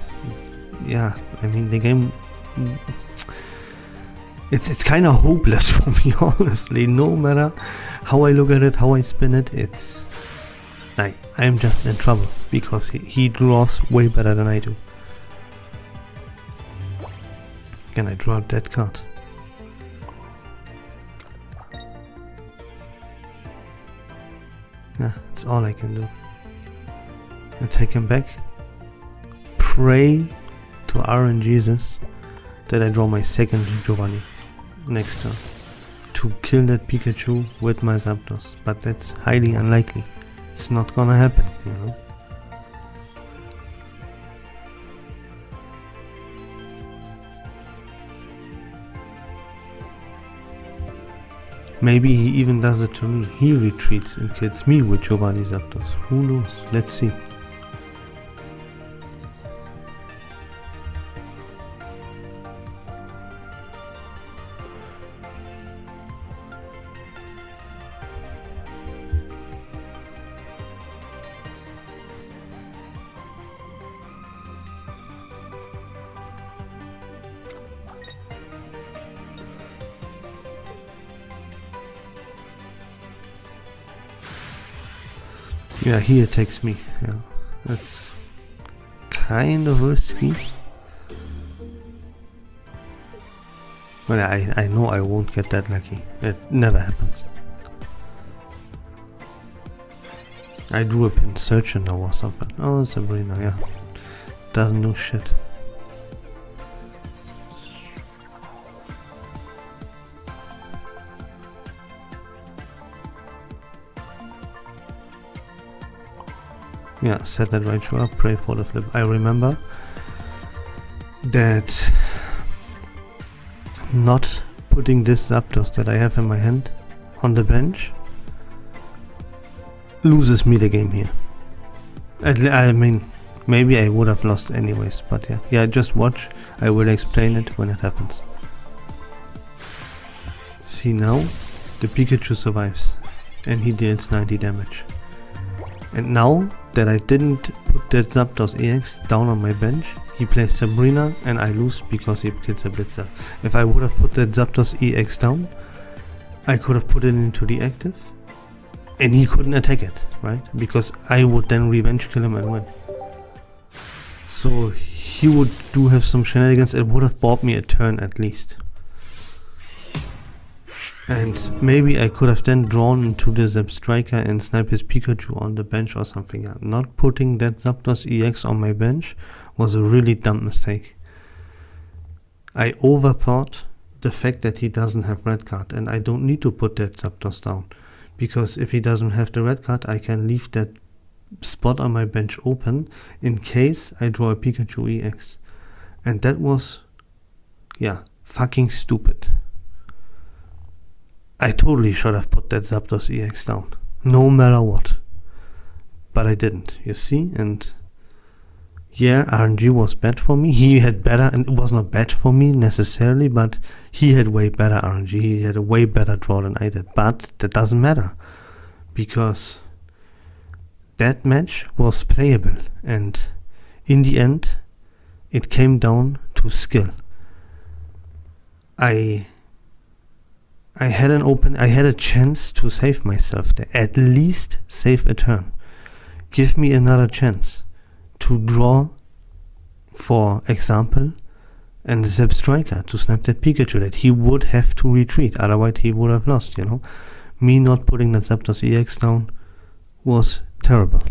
yeah, I mean the game, it's kind of hopeless for me, honestly. No matter how I look at it, how I spin it, it's like I'm just in trouble because he draws way better than I do. Can I draw that card? Yeah, that's all I can do. And take him back. Pray to RNGesus that I draw my second Giovanni next turn to kill that Pikachu with my Zapdos, but that's highly unlikely. It's not gonna happen, you know. Maybe he even does it to me. He retreats and kills me with Giovanni Zapdos. Who knows? Let's see. Yeah, he attacks me. Yeah, that's kind of risky. Well, I know I won't get that lucky. It never happens. I drew a Pinsirchian now or something. Oh, Sabrina, yeah. Doesn't do shit. Yeah, set that Raichu up, pray for the flip. I remember that not putting this Zapdos that I have in my hand on the bench loses me the game here. I mean, maybe I would have lost anyways, but yeah, just watch. I will explain it when it happens. See now, the Pikachu survives and he deals 90 damage. And now that I didn't put that Zapdos EX down on my bench, he plays Sabrina and I lose because he kills a Blitzer. If I would have put that Zapdos EX down, I could have put it into the active and he couldn't attack it, right? Because I would then revenge kill him and win. So he would do have some shenanigans. It would have bought me a turn at least. And maybe I could have then drawn into the Zebstrika and snipe his Pikachu on the bench or something. Yeah, not putting that Zapdos EX on my bench was a really dumb mistake. I overthought the fact that he doesn't have red card and I don't need to put that Zapdos down. Because if he doesn't have the red card, I can leave that spot on my bench open in case I draw a Pikachu EX. And that was, yeah, fucking stupid. I totally should have put that Zapdos EX down, no matter what. But I didn't, you see? And yeah, RNG was bad for me. He had better, and it was not bad for me necessarily, but he had way better RNG. He had a way better draw than I did. But that doesn't matter, because that match was playable. And in the end, it came down to skill. I had a chance to save myself there, at least save a turn. Give me another chance to draw, for example, and Zebstrika to snipe that Pikachu that he would have to retreat, otherwise he would have lost, you know. Me not putting that Zapdos EX down was terrible.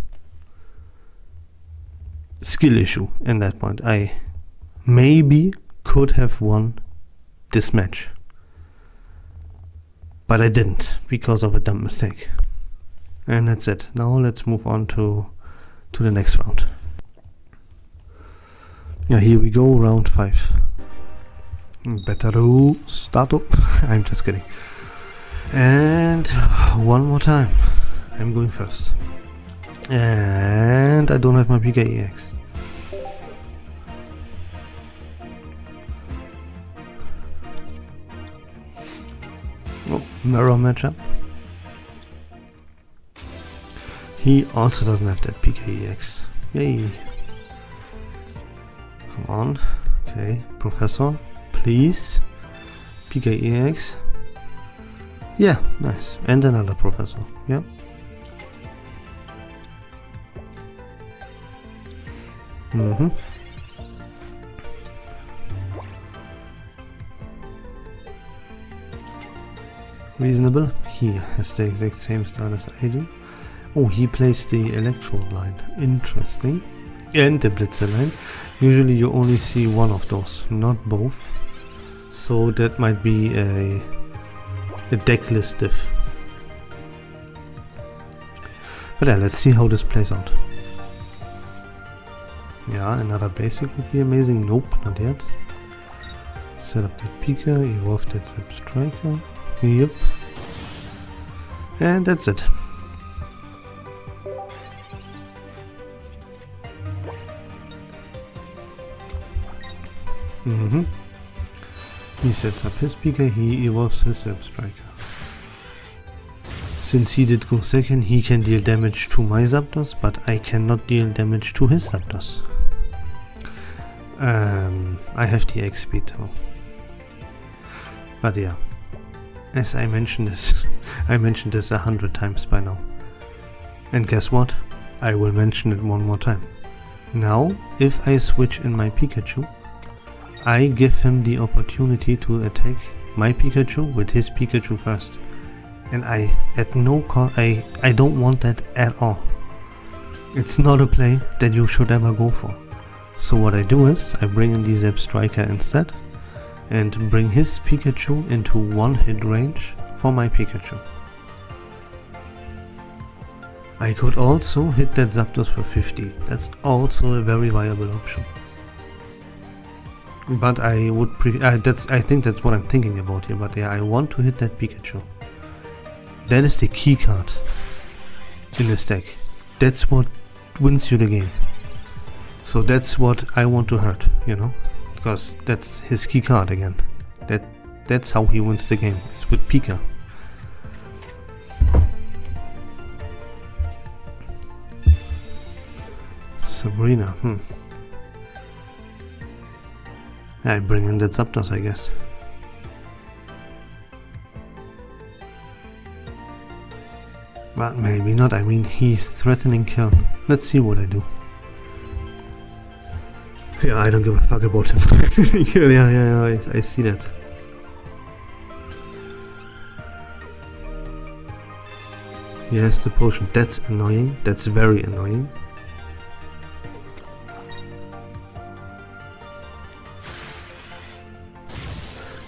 Skill issue in that point. I maybe could have won this match. But I didn't, because of a dumb mistake. And that's it. Now let's move on to the next round. Yeah, here we go, round 5. Better start up. I'm just kidding. And one more time. I'm going first. And I don't have my PKEX. Oh, mirror matchup. He also doesn't have that PKEX. Yay. Come on. Okay, Professor, please. PKEX. Yeah, nice. And another Professor. Yeah. Reasonable. He has the exact same start as I do. Oh, he plays the Electrode line. Interesting. And the Blitzer line. Usually you only see one of those, not both. So that might be a deckless diff. But yeah, let's see how this plays out. Yeah, another basic would be amazing. Nope, not yet. Set up that Pika, evolve that Zap Striker. Yep. And that's it. He sets up his Pika, he evolves his Zap Striker. Since he did go second, he can deal damage to my Zapdos, but I cannot deal damage to his Zapdos. I have the X speed though. But yeah, as I mentioned this, I mentioned this 100 times by now. And guess what? I will mention it one more time. Now, if I switch in my Pikachu, I give him the opportunity to attack my Pikachu with his Pikachu first. And I, at no cost, I don't want that at all. It's not a play that you should ever go for. So what I do is, I bring in the Zap Striker instead, and bring his Pikachu into one hit range for my Pikachu. I could also hit that Zapdos for 50, that's also a very viable option. But I would I think that's what I'm thinking about here, but yeah, I want to hit that Pikachu. That is the key card in this deck. That's what wins you the game. So that's what I want to hurt, you know? Because that's his key card again. That's how he wins the game, is with Pika. Sabrina, I bring in that Zapdos, I guess. But maybe not, I mean, he's threatening kill. Let's see what I do. Yeah, I don't give a fuck about him threatening kill. Yeah, I see that. He has the potion. That's annoying. That's very annoying.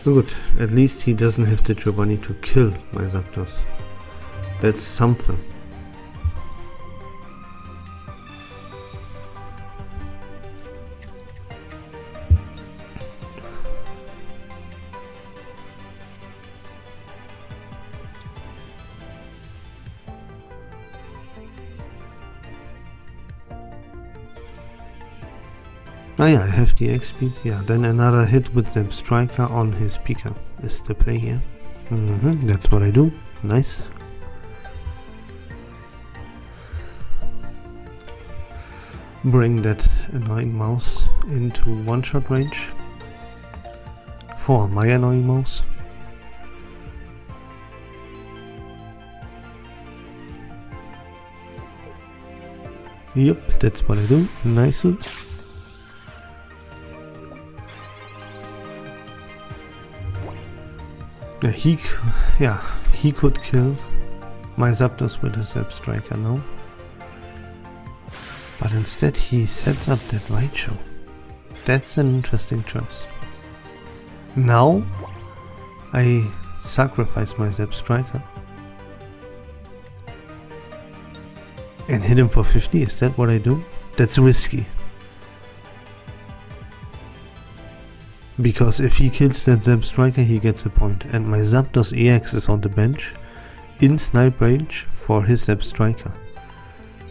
Good, at least he doesn't have the Giovanni to kill my Zapdos. That's something. Ah yeah, I have the X speed, yeah, then another hit with the Striker on his Pika is the play here. That's what I do, nice. Bring that annoying mouse into one-shot range for my annoying mouse. Yep, that's what I do, nice. He could kill my Zapdos with his Zap Striker now. But instead he sets up that Raichu. That's an interesting choice. Now I sacrifice my Zap Striker and hit him for 50, is that what I do? That's risky. Because if he kills that Zap Striker, he gets a point, and my Zapdos EX is on the bench in snipe range for his Zap Striker.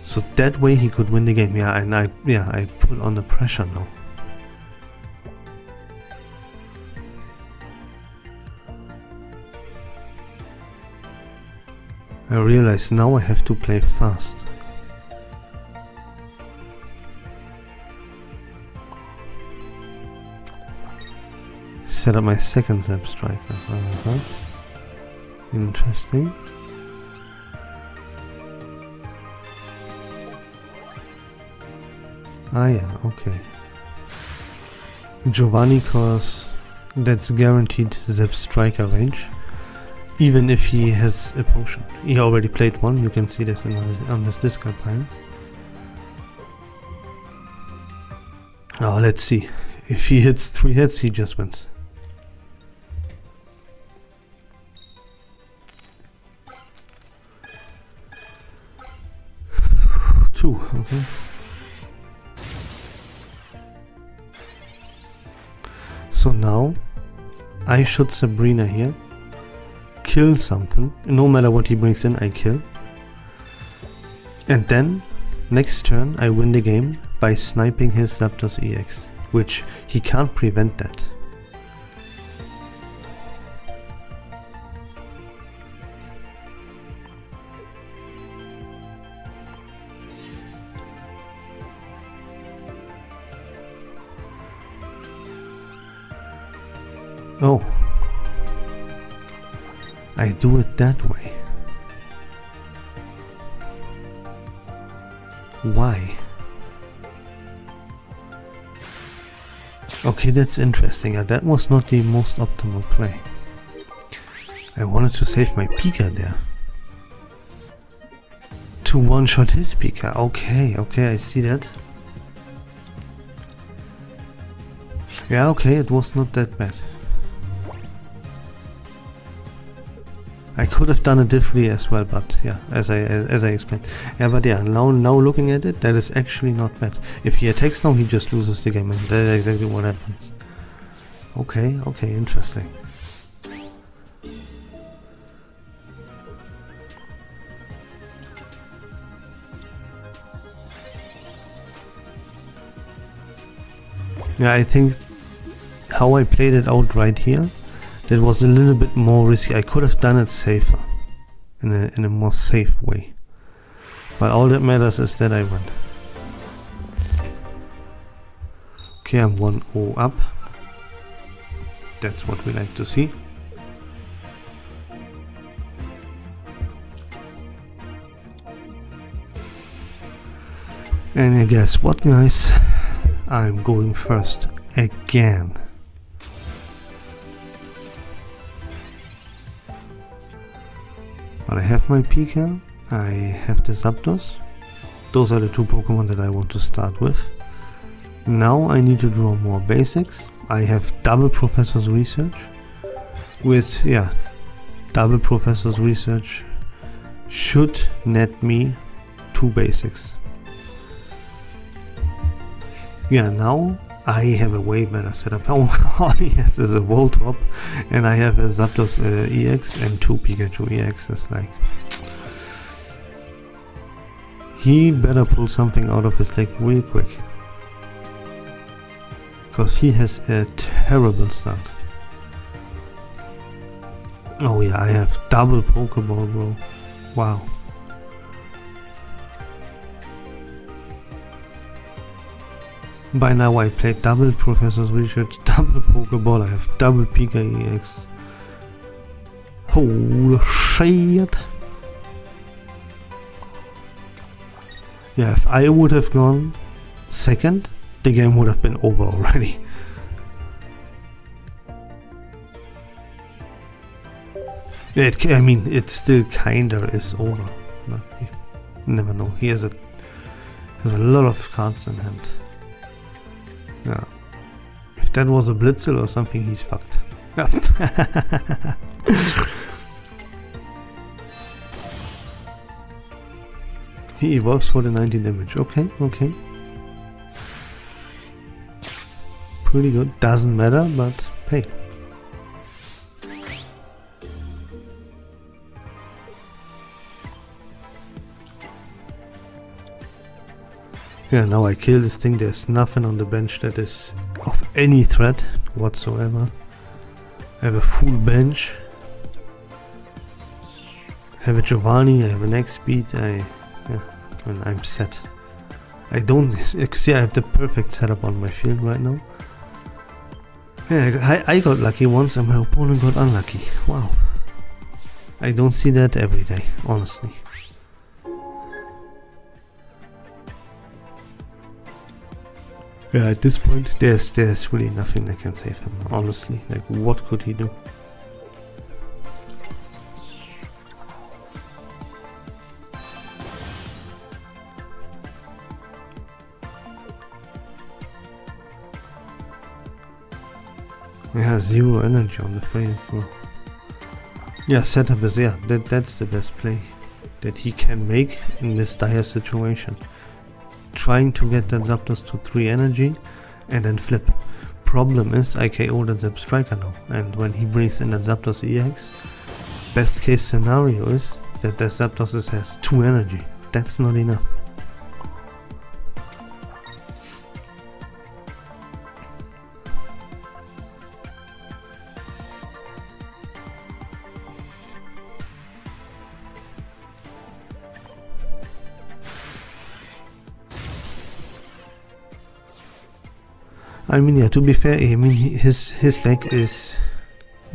So that way he could win the game. Yeah, and I put on the pressure now. I realize now I have to play fast. Set up my second Zap Striker. Interesting. Ah yeah, okay. Giovanni, cause that's guaranteed Zap Striker range. even if he has a potion. He already played one, you can see this on his discard pile. Oh, let's see. If he hits 3 hits, he just wins. Two, okay. So now, I shoot Sabrina here, kill something, no matter what he brings in, I kill. And then, next turn, I win the game by sniping his Zapdos EX, which he can't prevent that. Oh, I do it that way. Why? Okay, that's interesting. That was not the most optimal play. I wanted to save my Pika there. To one-shot his Pika. Okay, I see that. Yeah, okay, it was not that bad. I could have done it differently as well, but yeah, as I explained. Yeah, but yeah, now looking at it, that is actually not bad. If he attacks now, he just loses the game, and that's exactly what happens. Okay, interesting. Yeah, I think how I played it out right here, that was a little bit more risky. I could have done it safer, in a more safe way. But all that matters is that I win. Okay, I'm 1-0 up. That's what we like to see. And guess what, guys? I'm going first again. But I have my Pika, I have the Zapdos. Those are the two Pokemon that I want to start with. Now I need to draw more basics. I have double Professor's Research. With, yeah, double Professor's Research should net me 2 basics. Yeah, now I have a way better setup. All he has is a Voltorb, and I have a Zapdos EX and 2 Pikachu EXs. Like, he better pull something out of his deck real quick, because he has a terrible start. Oh yeah, I have double Pokeball, bro. Wow. By now I played double Professor's Research, double Pokeball, I have double Pika EX. Holy shit! Yeah, if I would have gone second, the game would have been over already. I mean, it still kinda is over. But you never know. He has a lot of cards in hand. Yeah. If that was a Blitzel or something, he's fucked. He evolves for the 90 damage. Okay. Pretty good. Doesn't matter, but hey. Yeah, now I kill this thing. There's nothing on the bench that is of any threat whatsoever. I have a full bench. I have a Giovanni, I have an X-Speed, I'm set. I don't see, I have the perfect setup on my field right now. Yeah, I got lucky once and my opponent got unlucky. Wow. I don't see that every day, honestly. Yeah, at this point, there's really nothing that can save him, honestly. Like, what could he do? Yeah, 0 energy on the field, bro. Yeah, setup is, yeah, that's the best play that he can make in this dire situation. Trying to get that Zapdos to 3 energy and then flip. Problem is I KO'd that Zap Striker now, and when he brings in that Zapdos EX, best case scenario is that the Zapdos has 2 energy. That's not enough. I mean, yeah, to be fair, I mean, his deck is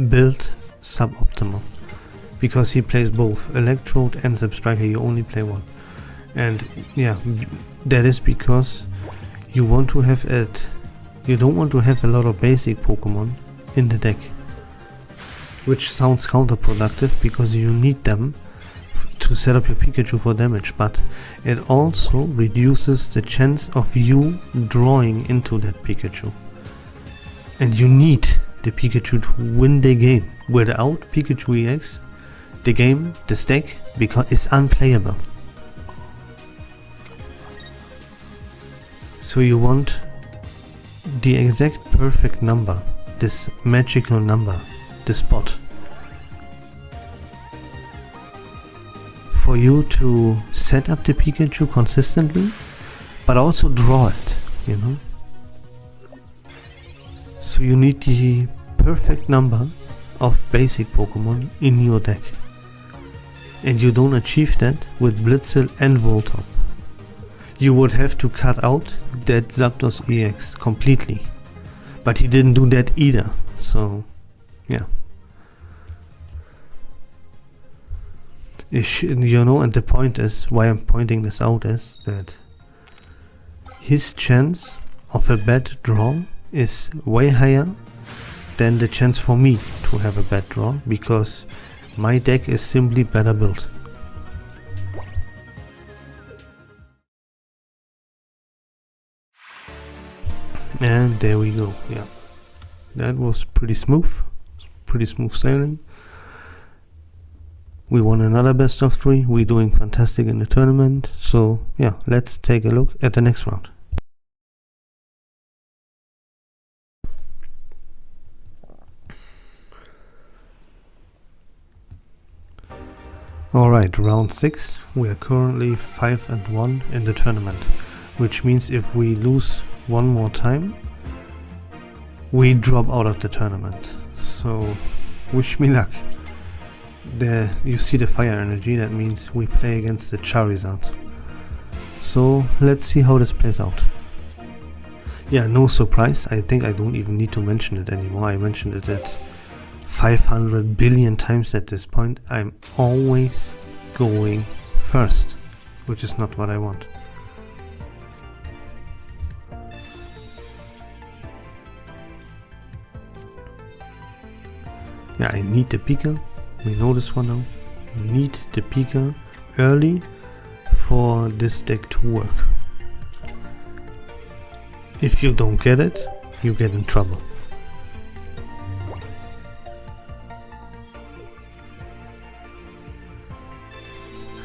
built suboptimal. Because he plays both Electrode and Zap Striker, you only play one. And yeah, that is because you want to have it, you don't want to have a lot of basic Pokemon in the deck. Which sounds counterproductive because you need them to set up your Pikachu for damage, but it also reduces the chance of you drawing into that Pikachu. And you need the Pikachu to win the game. Without Pikachu EX, the game, this deck, because it's unplayable. So you want the exact perfect number, this magical number, the spot, for you to set up the Pikachu consistently, but also draw it, you know? So you need the perfect number of basic Pokemon in your deck. And you don't achieve that with Blitzel and Voltorb. You would have to cut out that Zapdos EX completely. But he didn't do that either, so yeah. You know, and the point is, why I'm pointing this out is that his chance of a bad draw is way higher than the chance for me to have a bad draw, because my deck is simply better built. And there we go, yeah. That was pretty smooth sailing. We won another best of 3, we're doing fantastic in the tournament, so yeah, let's take a look at the next round. Alright, round 6, we are currently 5-1 in the tournament, which means if we lose one more time, we drop out of the tournament, so wish me luck. There you see the fire energy, that means we play against the Charizard. So let's see how this plays out. Yeah, no surprise, I think I don't even need to mention it anymore. I mentioned it at 500 billion times at this point. I'm always going first, which is not what I want. Yeah, I need the Pika. We know this one now. You need the Pika early for this deck to work. If you don't get it, you get in trouble.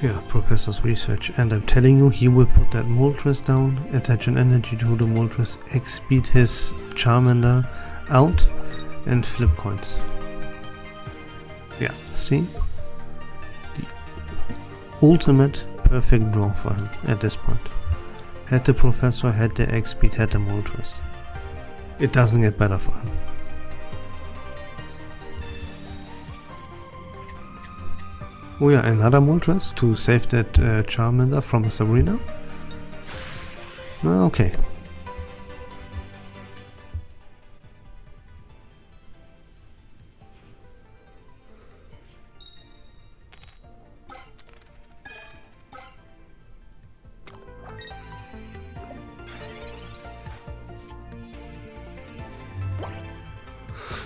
Yeah, Professor's research, and I'm telling you, he will put that Moltres down, attach an energy to the Moltres, X-speed his Charmander out, and flip coins. Yeah, see? The ultimate perfect draw for him at this point. Had the Professor, had the X-speed, had the Moltres. It doesn't get better for him. Oh yeah, another Moltres to save that Charmander from Sabrina. Okay.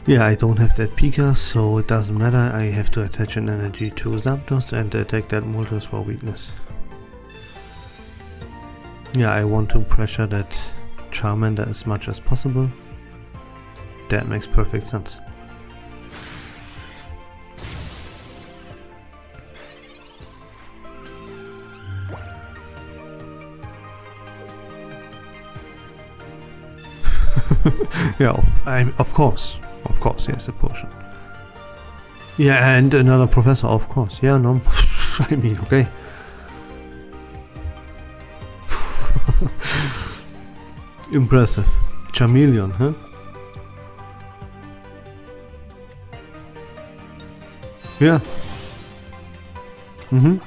Yeah, I don't have that Pika, so it doesn't matter. I have to attach an energy to Zapdos and attack that Moltres for weakness. Yeah, I want to pressure that Charmander as much as possible. That makes perfect sense. Yeah, of course, yes, a potion. Yeah, and another professor, of course. Yeah, no, I mean, okay. Impressive. Chameleon, huh? Yeah. Mm-hmm.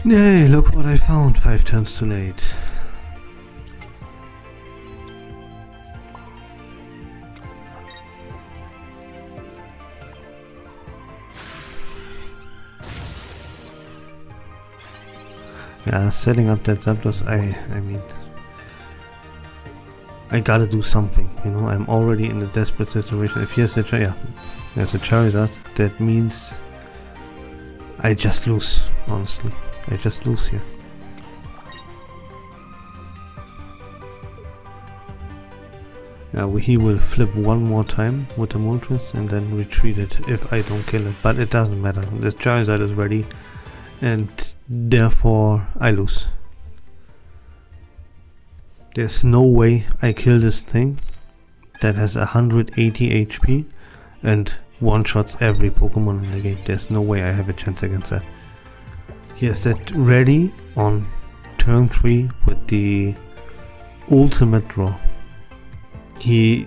Yay, look what I found 5 turns too late. Yeah, setting up that Zapdos, I mean, I gotta do something, you know. I'm already in a desperate situation. If he has a there's a Charizard, that means I just lose, honestly. I just lose here. Yeah, he will flip one more time with the Moltres and then retreat it if I don't kill it. But it doesn't matter. This Charizard is ready and therefore I lose. There's no way I kill this thing that has 180 HP and one-shots every Pokemon in the game. There's no way I have a chance against that. He has that ready on turn 3 with the ultimate draw. He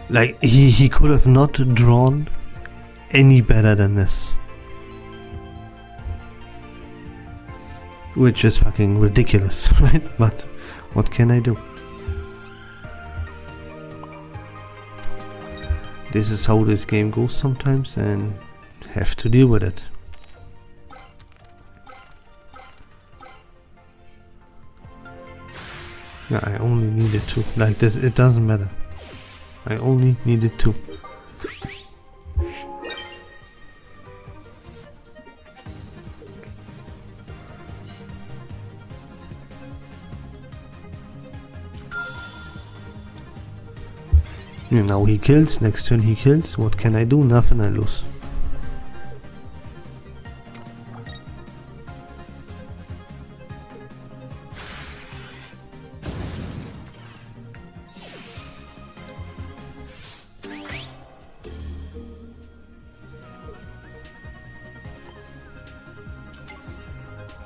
could have not drawn any better than this. Which is fucking ridiculous, right? But what can I do? This is how this game goes sometimes and have to deal with it. Yeah, I only needed 2. Like this, it doesn't matter. I only needed 2. Yeah, now he kills, next turn he kills. What can I do? Nothing, I lose.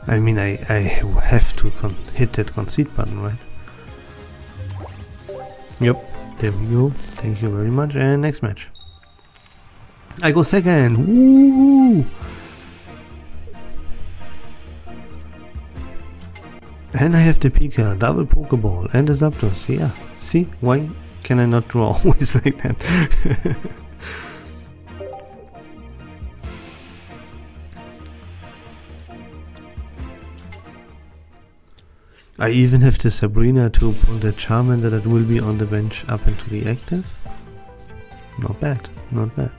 I mean, I have to hit that concede button, right? Yep, there we go. Thank you very much. And next match. I go second. Woo! And I have the Pika, double Pokeball, and the Zapdos. Yeah, see? Why can I not draw always like that? I even have the Sabrina to pull the Charmander that will be on the bench up into the active. Not bad, not bad.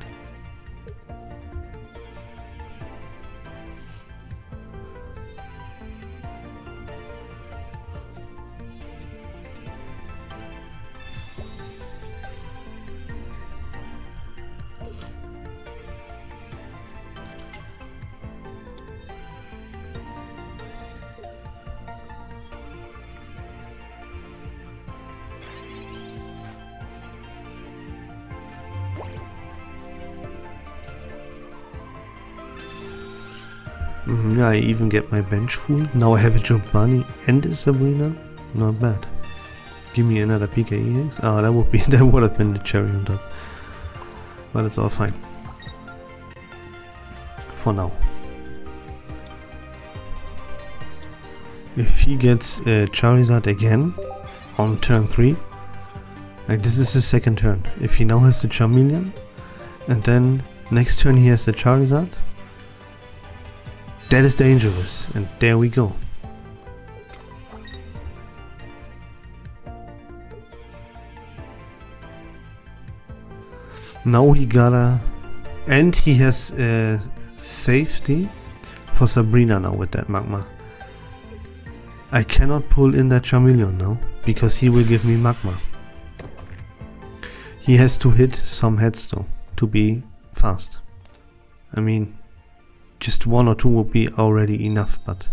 Yeah, I even get my bench full. Now I have a Giovanni and a Sabrina. Not bad. Give me another PK EX. Ah, that would have been the cherry on top. But it's all fine. For now. If he gets a Charizard again on turn 3, like this is his second turn. If he now has the Charmeleon and then Next turn he has the Charizard. That is dangerous, and there we go. Now he gotta... And he has safety for Sabrina now with that Magma. I cannot pull in that Charmeleon now, because he will give me Magma. He has to hit some heads though, to be fast. I mean, just 1 or 2 would be already enough, but...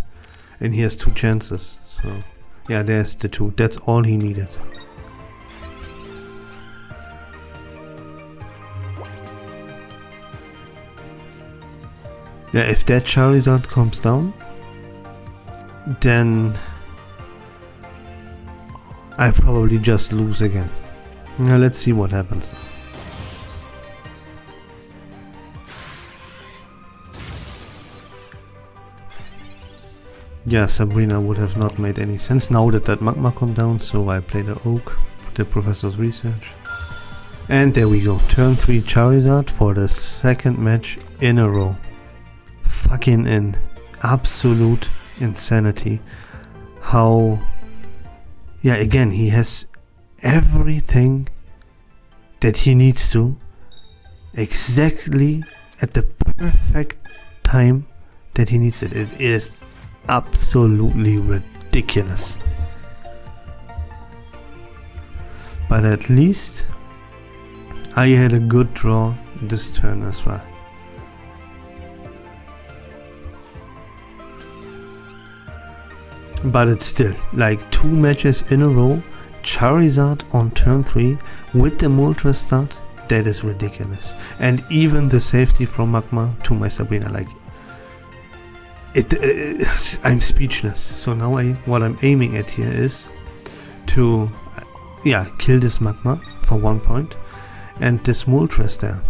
And he has 2 chances, so... Yeah, there's the 2, that's all he needed. Yeah, if that Charizard comes down, then I probably just lose again. Now let's see what happens. Yeah, Sabrina would have not made any sense now that that Magma come down, so I play the Oak, the Professor's Research. And there we go, turn 3 Charizard for the 2nd match in a row. Fucking in absolute insanity. How... Yeah, again, he has everything that he needs to exactly at the perfect time that he needs it. It is absolutely ridiculous. But at least I had a good draw this turn as well. But it's still like 2 matches in a row, Charizard on turn 3 with the Moltres start, that is ridiculous. And even the safety from Magma to my Sabrina, like I'm speechless. So now what I'm aiming at here is to kill this Magma for 1 point, and this Moltres there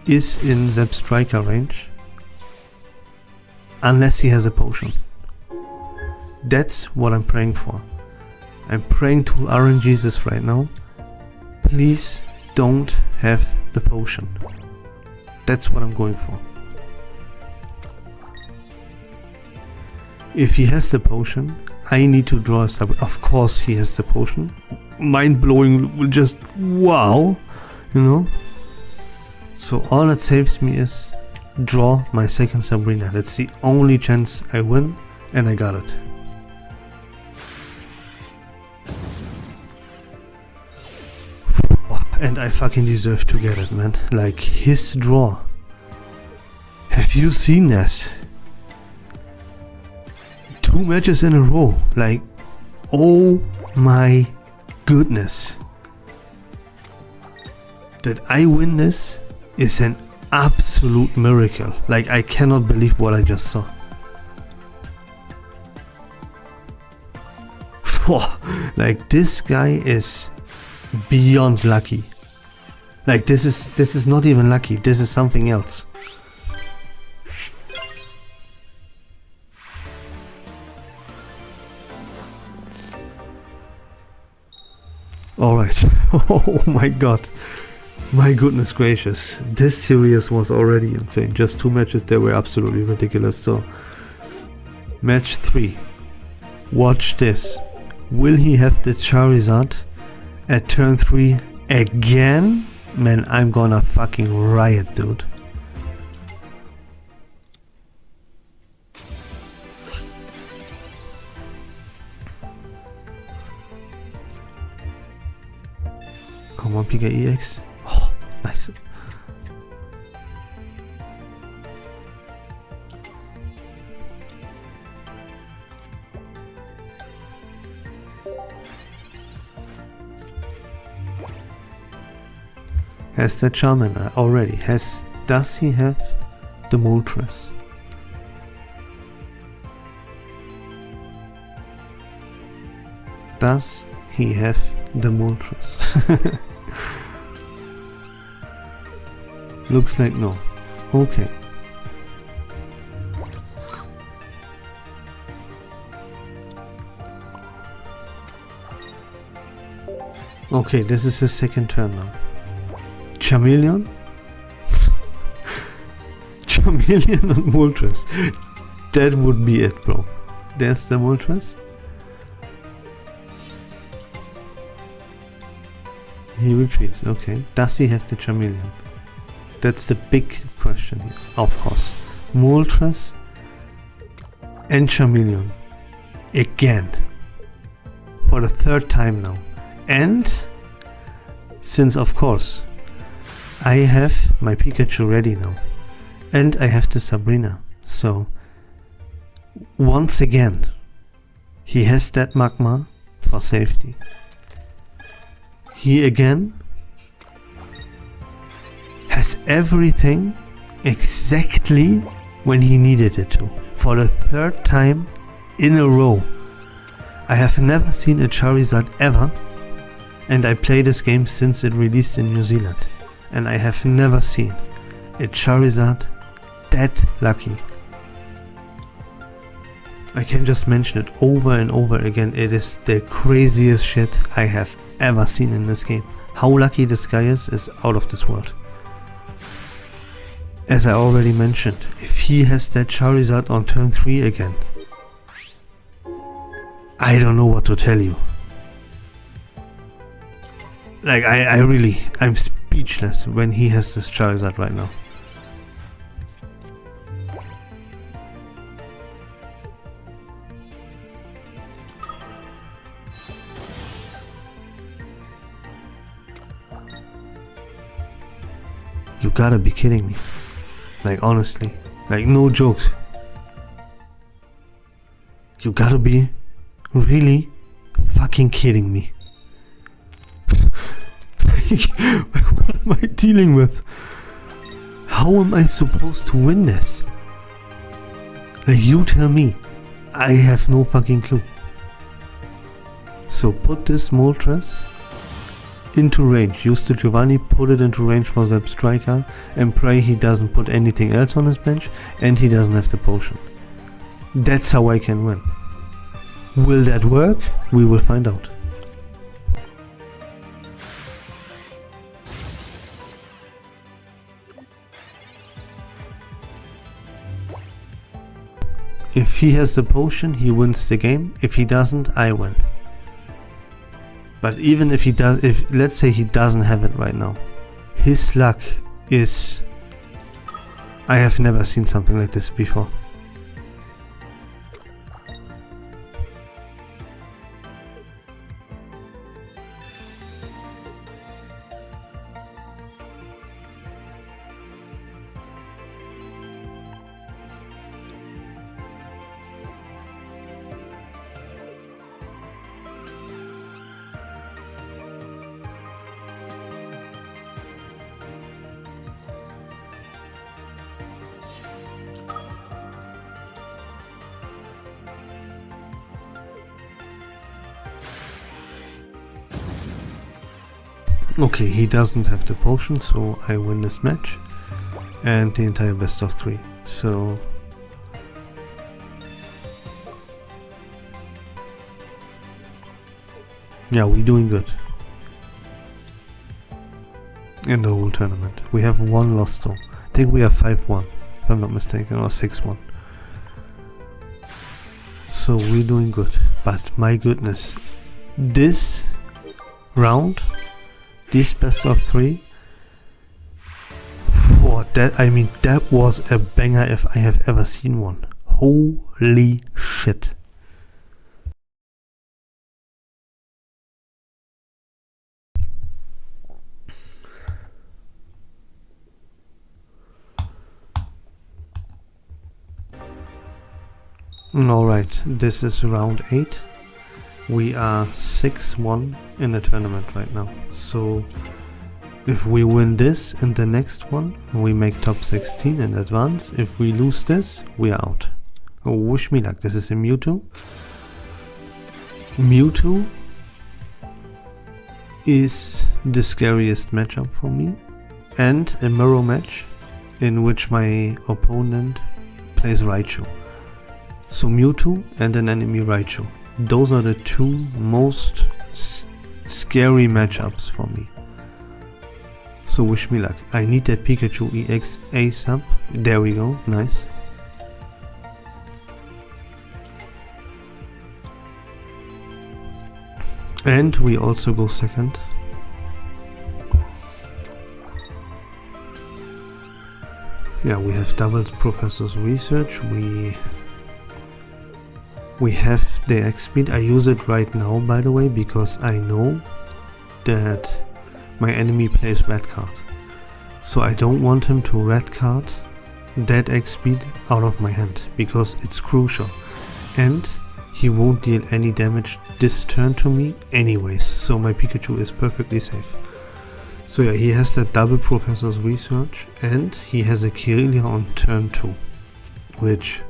is in Zeb Striker range unless he has a potion. That's what I'm praying for. I'm praying to RNGesus right now. Please don't have the potion. That's what I'm going for. If he has the potion, I need to draw a sub. Of course he has the potion. Mind blowing, just wow, you know. So all that saves me is draw my 2nd Sabrina. That's the only chance I win, and I got it. And I fucking deserve to get it, man. Like, his draw. Have you seen this? 2 matches in a row. Like, oh my goodness. That I win this is an absolute miracle. Like, I cannot believe what I just saw. Like, this guy is beyond lucky. Like, this is not even lucky, this is something else. Alright. Oh my god. My goodness gracious. This series was already insane. Just 2 matches, they were absolutely ridiculous. So, match 3. Watch this. Will he have the Charizard at turn 3 again? Man, I'm gonna fucking riot, dude. Come on, Pika EX. Oh, nice. Has the Charmander already? Does he have the Moltres? Does he have the Moltres? Looks like no. Okay. Okay, this is his 2nd turn now. Charmeleon? Charmeleon and Moltres. That would be it, bro. There's the Moltres. He retreats, okay. Does he have the Charmeleon? That's the big question here, of course. Moltres and Charmeleon. Again. For the third time now. And since, of course, I have my Pikachu ready now. And I have the Sabrina. So, once again, he has that Magma for safety. He again has everything exactly when he needed it to. For the third time in a row. I have never seen a Charizard ever, and I play this game since it released in New Zealand, and I have never seen a Charizard that lucky. I can just mention it over and over again. It is the craziest shit I have ever seen in this game. How lucky this guy is out of this world. As I already mentioned, if he has that Charizard on turn 3 again, I don't know what to tell you. Like, I'm speechless when he has this Charizard right now. You gotta be kidding me. Like, honestly. Like, no jokes. You gotta be really fucking kidding me. What am I dealing with? How am I supposed to win this? Like, you tell me. I have no fucking clue. So put this Moltres into range. Use the Giovanni, put it into range for Zap Striker, and pray he doesn't put anything else on his bench and he doesn't have the potion. That's how I can win. Will that work? We will find out. If he has the potion, he wins the game. If he doesn't, I win. But even if he does, let's say he doesn't have it right now, his luck is... I have never seen something like this before. Okay, he doesn't have the potion, so I win this match and the entire best of 3. So yeah, we're doing good in the whole tournament. We have one loss though. I think we have 5-1 if I'm not mistaken, or 6-1. So we're doing good. But my goodness, this round, this best of 3, for that, I mean, that was a banger if I have ever seen one. Holy shit. Alright, this is round 8. We are 6-1 in the tournament right now. So if we win this and the next one, we make top 16 and advance. If we lose this, we are out. Oh, wish me luck. This is a Mewtwo. Mewtwo is the scariest matchup for me, and a mirror match in which my opponent plays Raichu. So Mewtwo and an enemy Raichu. Those are the two most scary matchups for me. So wish me luck. I need that Pikachu EX ASAP. There we go, nice. And we also go second. Yeah, we have doubled Professor's Research. We have the X speed. I use it right now, by the way, because I know that my enemy plays red card. So I don't want him to red card that X speed out of my hand, because it's crucial. And he won't deal any damage this turn to me anyways, so my Pikachu is perfectly safe. So yeah, he has that double Professor's Research, and he has a Kirlia on turn 2, which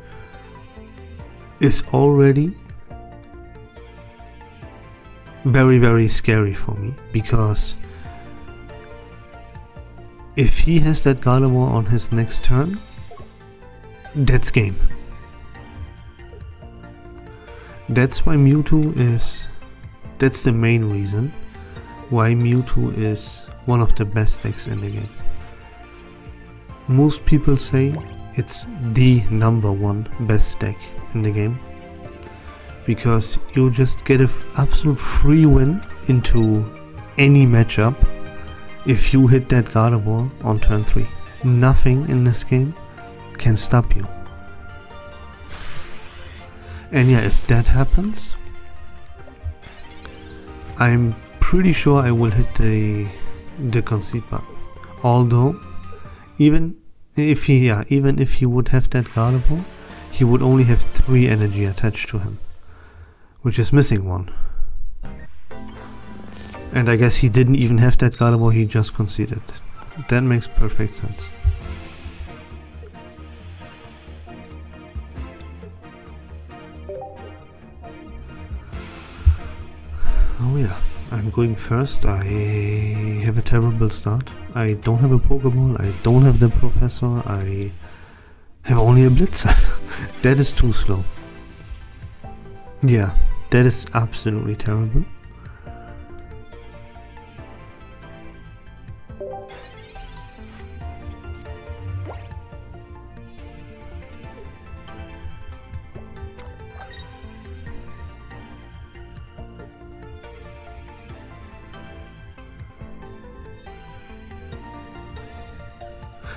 is already very, very scary for me, because if he has that Gardevoir on his next turn, that's game. That's why Mewtwo is... that's the main reason why Mewtwo is one of the best decks in the game. Most people say it's the #1 best deck in the game, because you just get an absolute free win into any matchup if you hit that Gardevoir on turn 3. Nothing in this game can stop you. And yeah, if that happens, I'm pretty sure I will hit the concede button. Although, even if he would have that Gardevoir, he would only have 3 energy attached to him, which is missing 1. And I guess he didn't even have that Gardevoir, he just conceded. That makes perfect sense. Oh yeah, I'm going first. I have a terrible start. I don't have a Pokeball, I don't have the Professor, I have only a Blitzer. That is too slow. Yeah, that is absolutely terrible.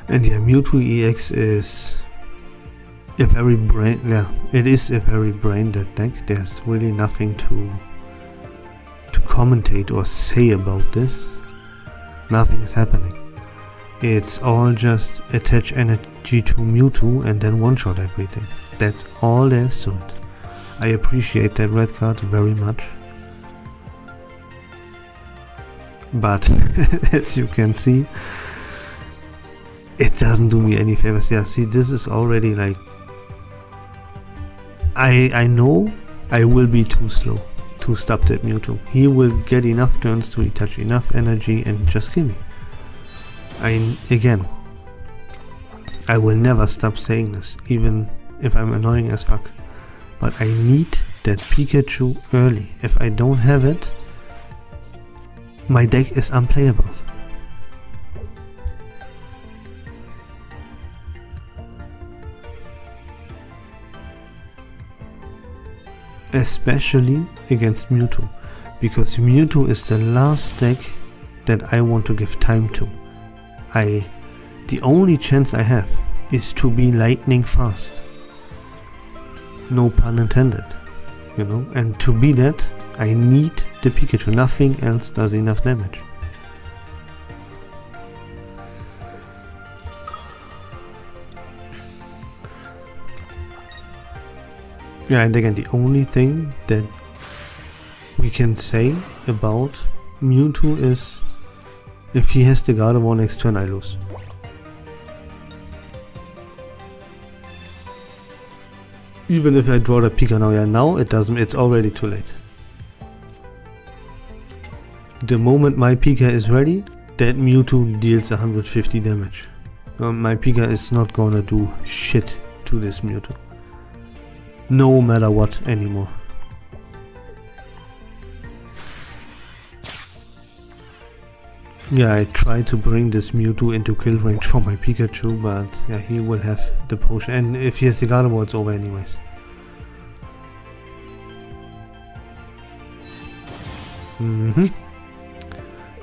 And yeah, Mewtwo EX is a very it is a very brain dead deck. There's really nothing to commentate or say about this. Nothing is happening. It's all just attach energy to Mewtwo and then one-shot everything. That's all there is to it. I appreciate that red card very much. But as you can see, it doesn't do me any favors. Yeah, see, this is already like... I know I will be too slow to stop that Mewtwo. He will get enough turns to attach enough energy and just kill me. Again, I will never stop saying this, even if I'm annoying as fuck. But I need that Pikachu early. If I don't have it, my deck is unplayable. Especially against Mewtwo, because Mewtwo is the last deck that I want to give time to. The only chance I have is to be lightning fast. No pun intended, you know, and to be that, I need the Pikachu. Nothing else does enough damage. Yeah, and again, the only thing that we can say about Mewtwo is if he has the Gardevoir next turn, I lose. Even if I draw the Pika now, yeah, now it doesn't, it's already too late. The moment my Pika is ready, that Mewtwo deals 150 damage. My Pika is not gonna do shit to this Mewtwo. No matter what anymore. Yeah, I tried to bring this Mewtwo into kill range for my Pikachu, but yeah, he will have the potion, and if he has the Gardevoir, it's over anyways.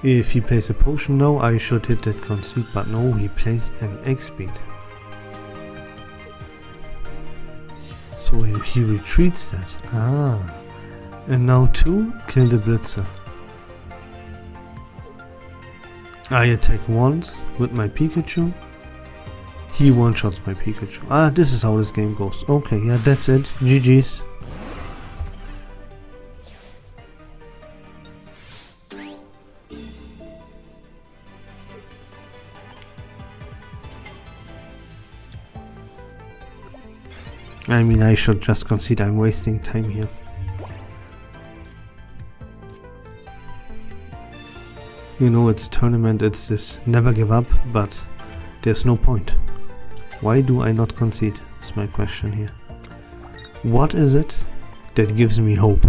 If he plays a potion now, I should hit that concede, but no, he plays an X-Speed. So he retreats that. Ah. And now 2, kill the Blitzer. I attack once with my Pikachu. He one-shots my Pikachu. Ah, this is how this game goes. Okay, yeah, that's it. GG's. I mean, I should just concede. I'm wasting time here. You know, it's a tournament, it's this never give up, but there's no point. Why do I not concede? Is my question here. What is it that gives me hope?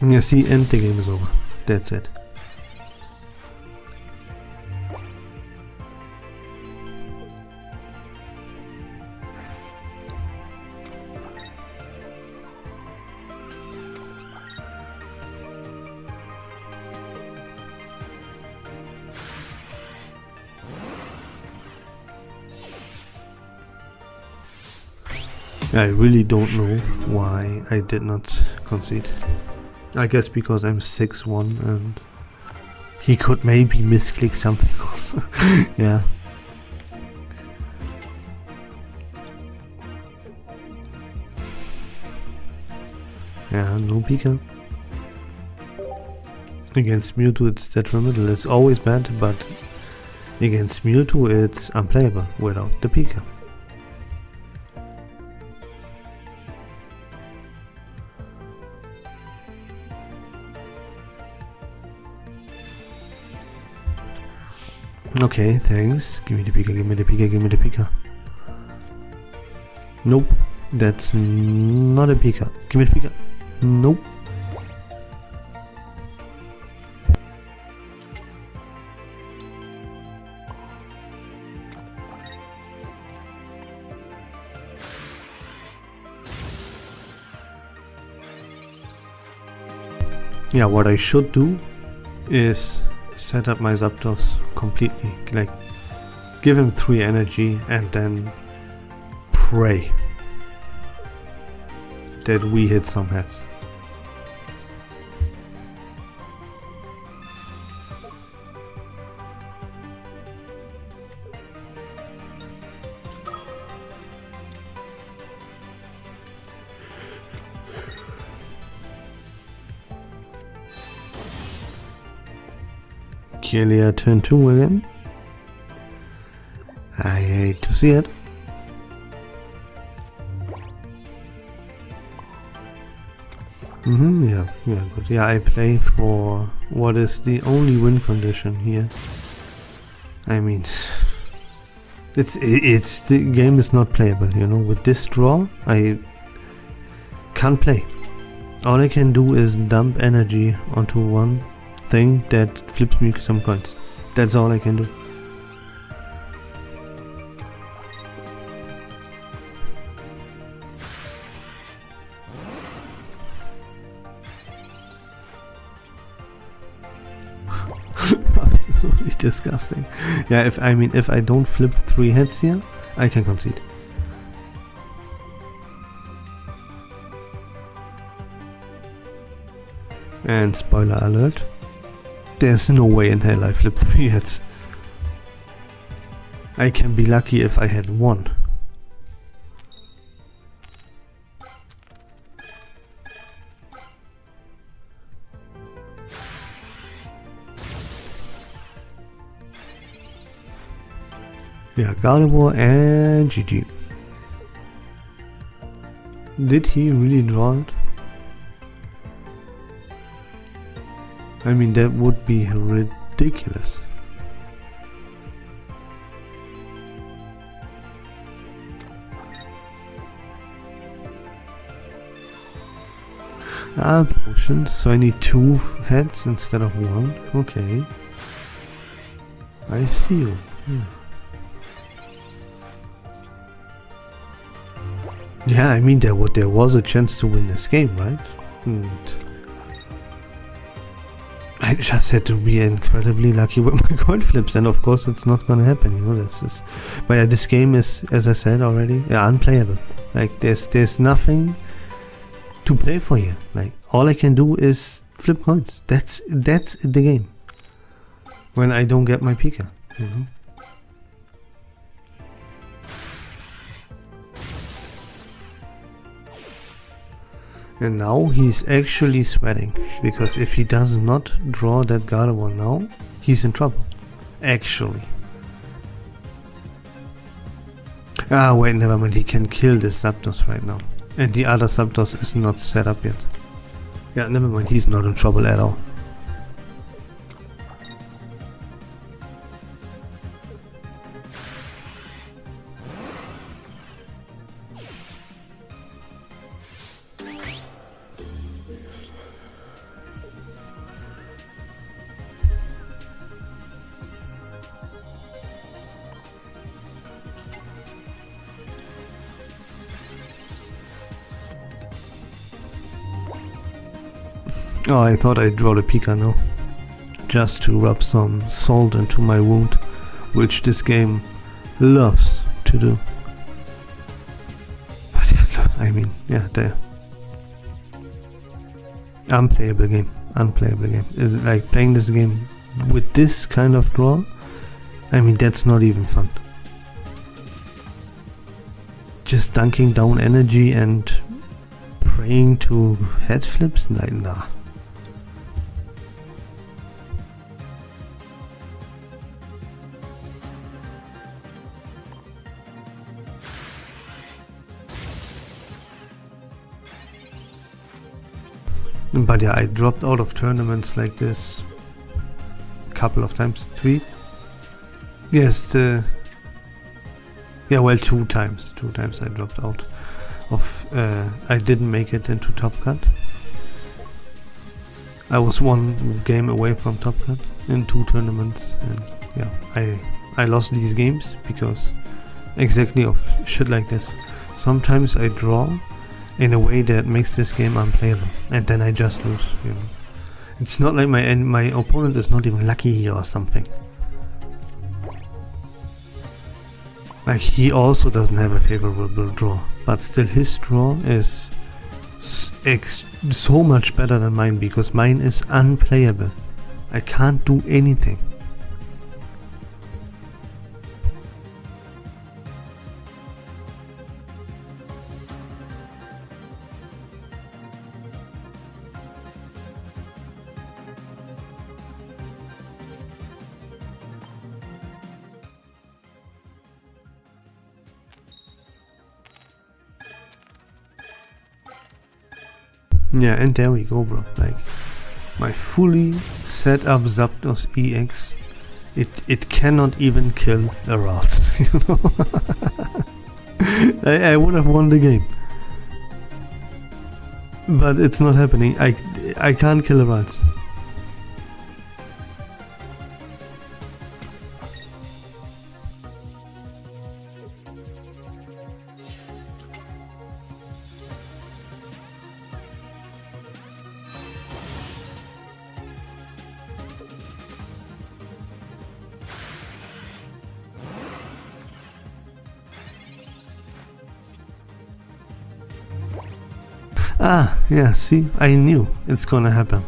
You see, and the game is over. That's it. I really don't know why I did not concede. I guess because I'm 6-1 and he could maybe misclick something else. Yeah. Yeah, no Pika. Against Mewtwo it's detrimental, it's always bad, but against Mewtwo it's unplayable without the Pika. Okay, thanks. Give me the Pika, give me the Pika, give me the Pika. Nope, that's not a Pika. Give me the Pika. Nope. Yeah, what I should do is set up my Zapdos completely, like give him 3 energy and then pray that we hit some heads. Kelia turn 2 again. I hate to see it. Yeah, good. Yeah, I play for what is the only win condition here. I mean, it's the game is not playable, you know. With this draw, I can't play. All I can do is dump energy onto one thing that flips me some coins. That's all I can do. Absolutely disgusting. Yeah, if I don't flip 3 heads here, I can concede. And spoiler alert, there's no way in hell I flip 3 heads. I can be lucky if I had 1. Yeah, Gardevoir and GG. Did he really draw it? I mean, that would be ridiculous. Ah, potions. So I need 2 heads instead of 1. Okay. I see you. Yeah, I mean there was a chance to win this game, right? And I just had to be incredibly lucky with my coin flips, and of course it's not gonna happen, you know. But yeah, this game is, as I said already, unplayable. Like there's nothing to play for here. Like all I can do is flip coins. That's the game. When I don't get my Pika, you know. And now he's actually sweating, because if he does not draw that Gardevoir now, he's in trouble. Actually. Ah, wait, never mind, he can kill this Zapdos right now. And the other Zapdos is not set up yet. Yeah, never mind, he's not in trouble at all. Oh, I thought I'd draw the Pika now, just to rub some salt into my wound, which this game loves to do. But yeah, I mean, yeah, the unplayable game. Like playing this game with this kind of draw, I mean, that's not even fun. Just dunking down energy and praying to head flips? Like, nah. But yeah, I dropped out of tournaments like this a couple of times. 3? Yes, yeah, well, 2 times. 2 times I dropped out of, I didn't make it into Top Cut. I was 1 game away from Top Cut in 2 tournaments, and yeah, I lost these games because exactly of shit like this. Sometimes I draw in a way that makes this game unplayable, and then I just lose, you know. It's not like my opponent is not even lucky here or something. Like, he also doesn't have a favorable draw, but still his draw is so much better than mine, because mine is unplayable. I can't do anything. Yeah, and there we go, bro. Like, my fully set up Zapdos EX, it cannot even kill a Ralts, you know. I would have won the game, but it's not happening. I can't kill a Ralts. Ah, yeah, see, I knew it's gonna happen.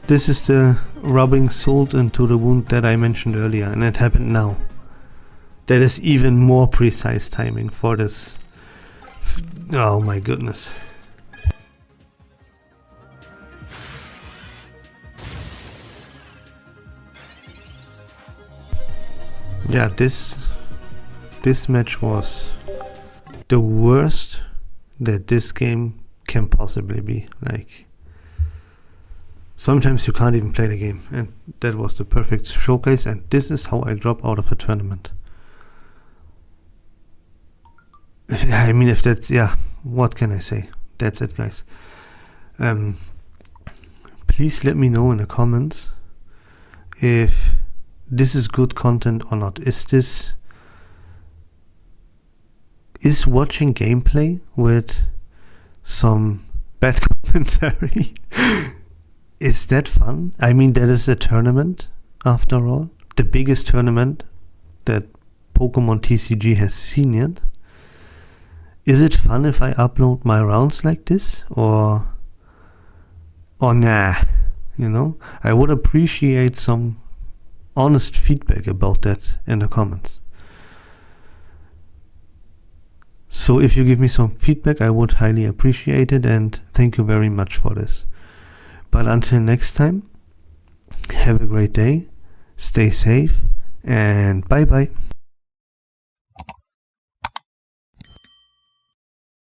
This is the rubbing salt into the wound that I mentioned earlier, and it happened now. That is even more precise timing for this. Oh my goodness. Yeah, this match was the worst that this game can possibly be. Like, sometimes you can't even play the game, and that was the perfect showcase, and this is how I drop out of a tournament. I mean, if that's, yeah, what can I say? That's it, guys. Please let me know in the comments if this is good content or not. Is watching gameplay with some bad commentary, is that fun? I mean, that is a tournament after all, the biggest tournament that Pokemon TCG has seen yet. Is it fun if I upload my rounds like this, or nah? I would appreciate some honest feedback about that in the comments. So if you give me some feedback, I would highly appreciate it, and thank you very much for this. But until next time, have a great day, stay safe, and bye bye.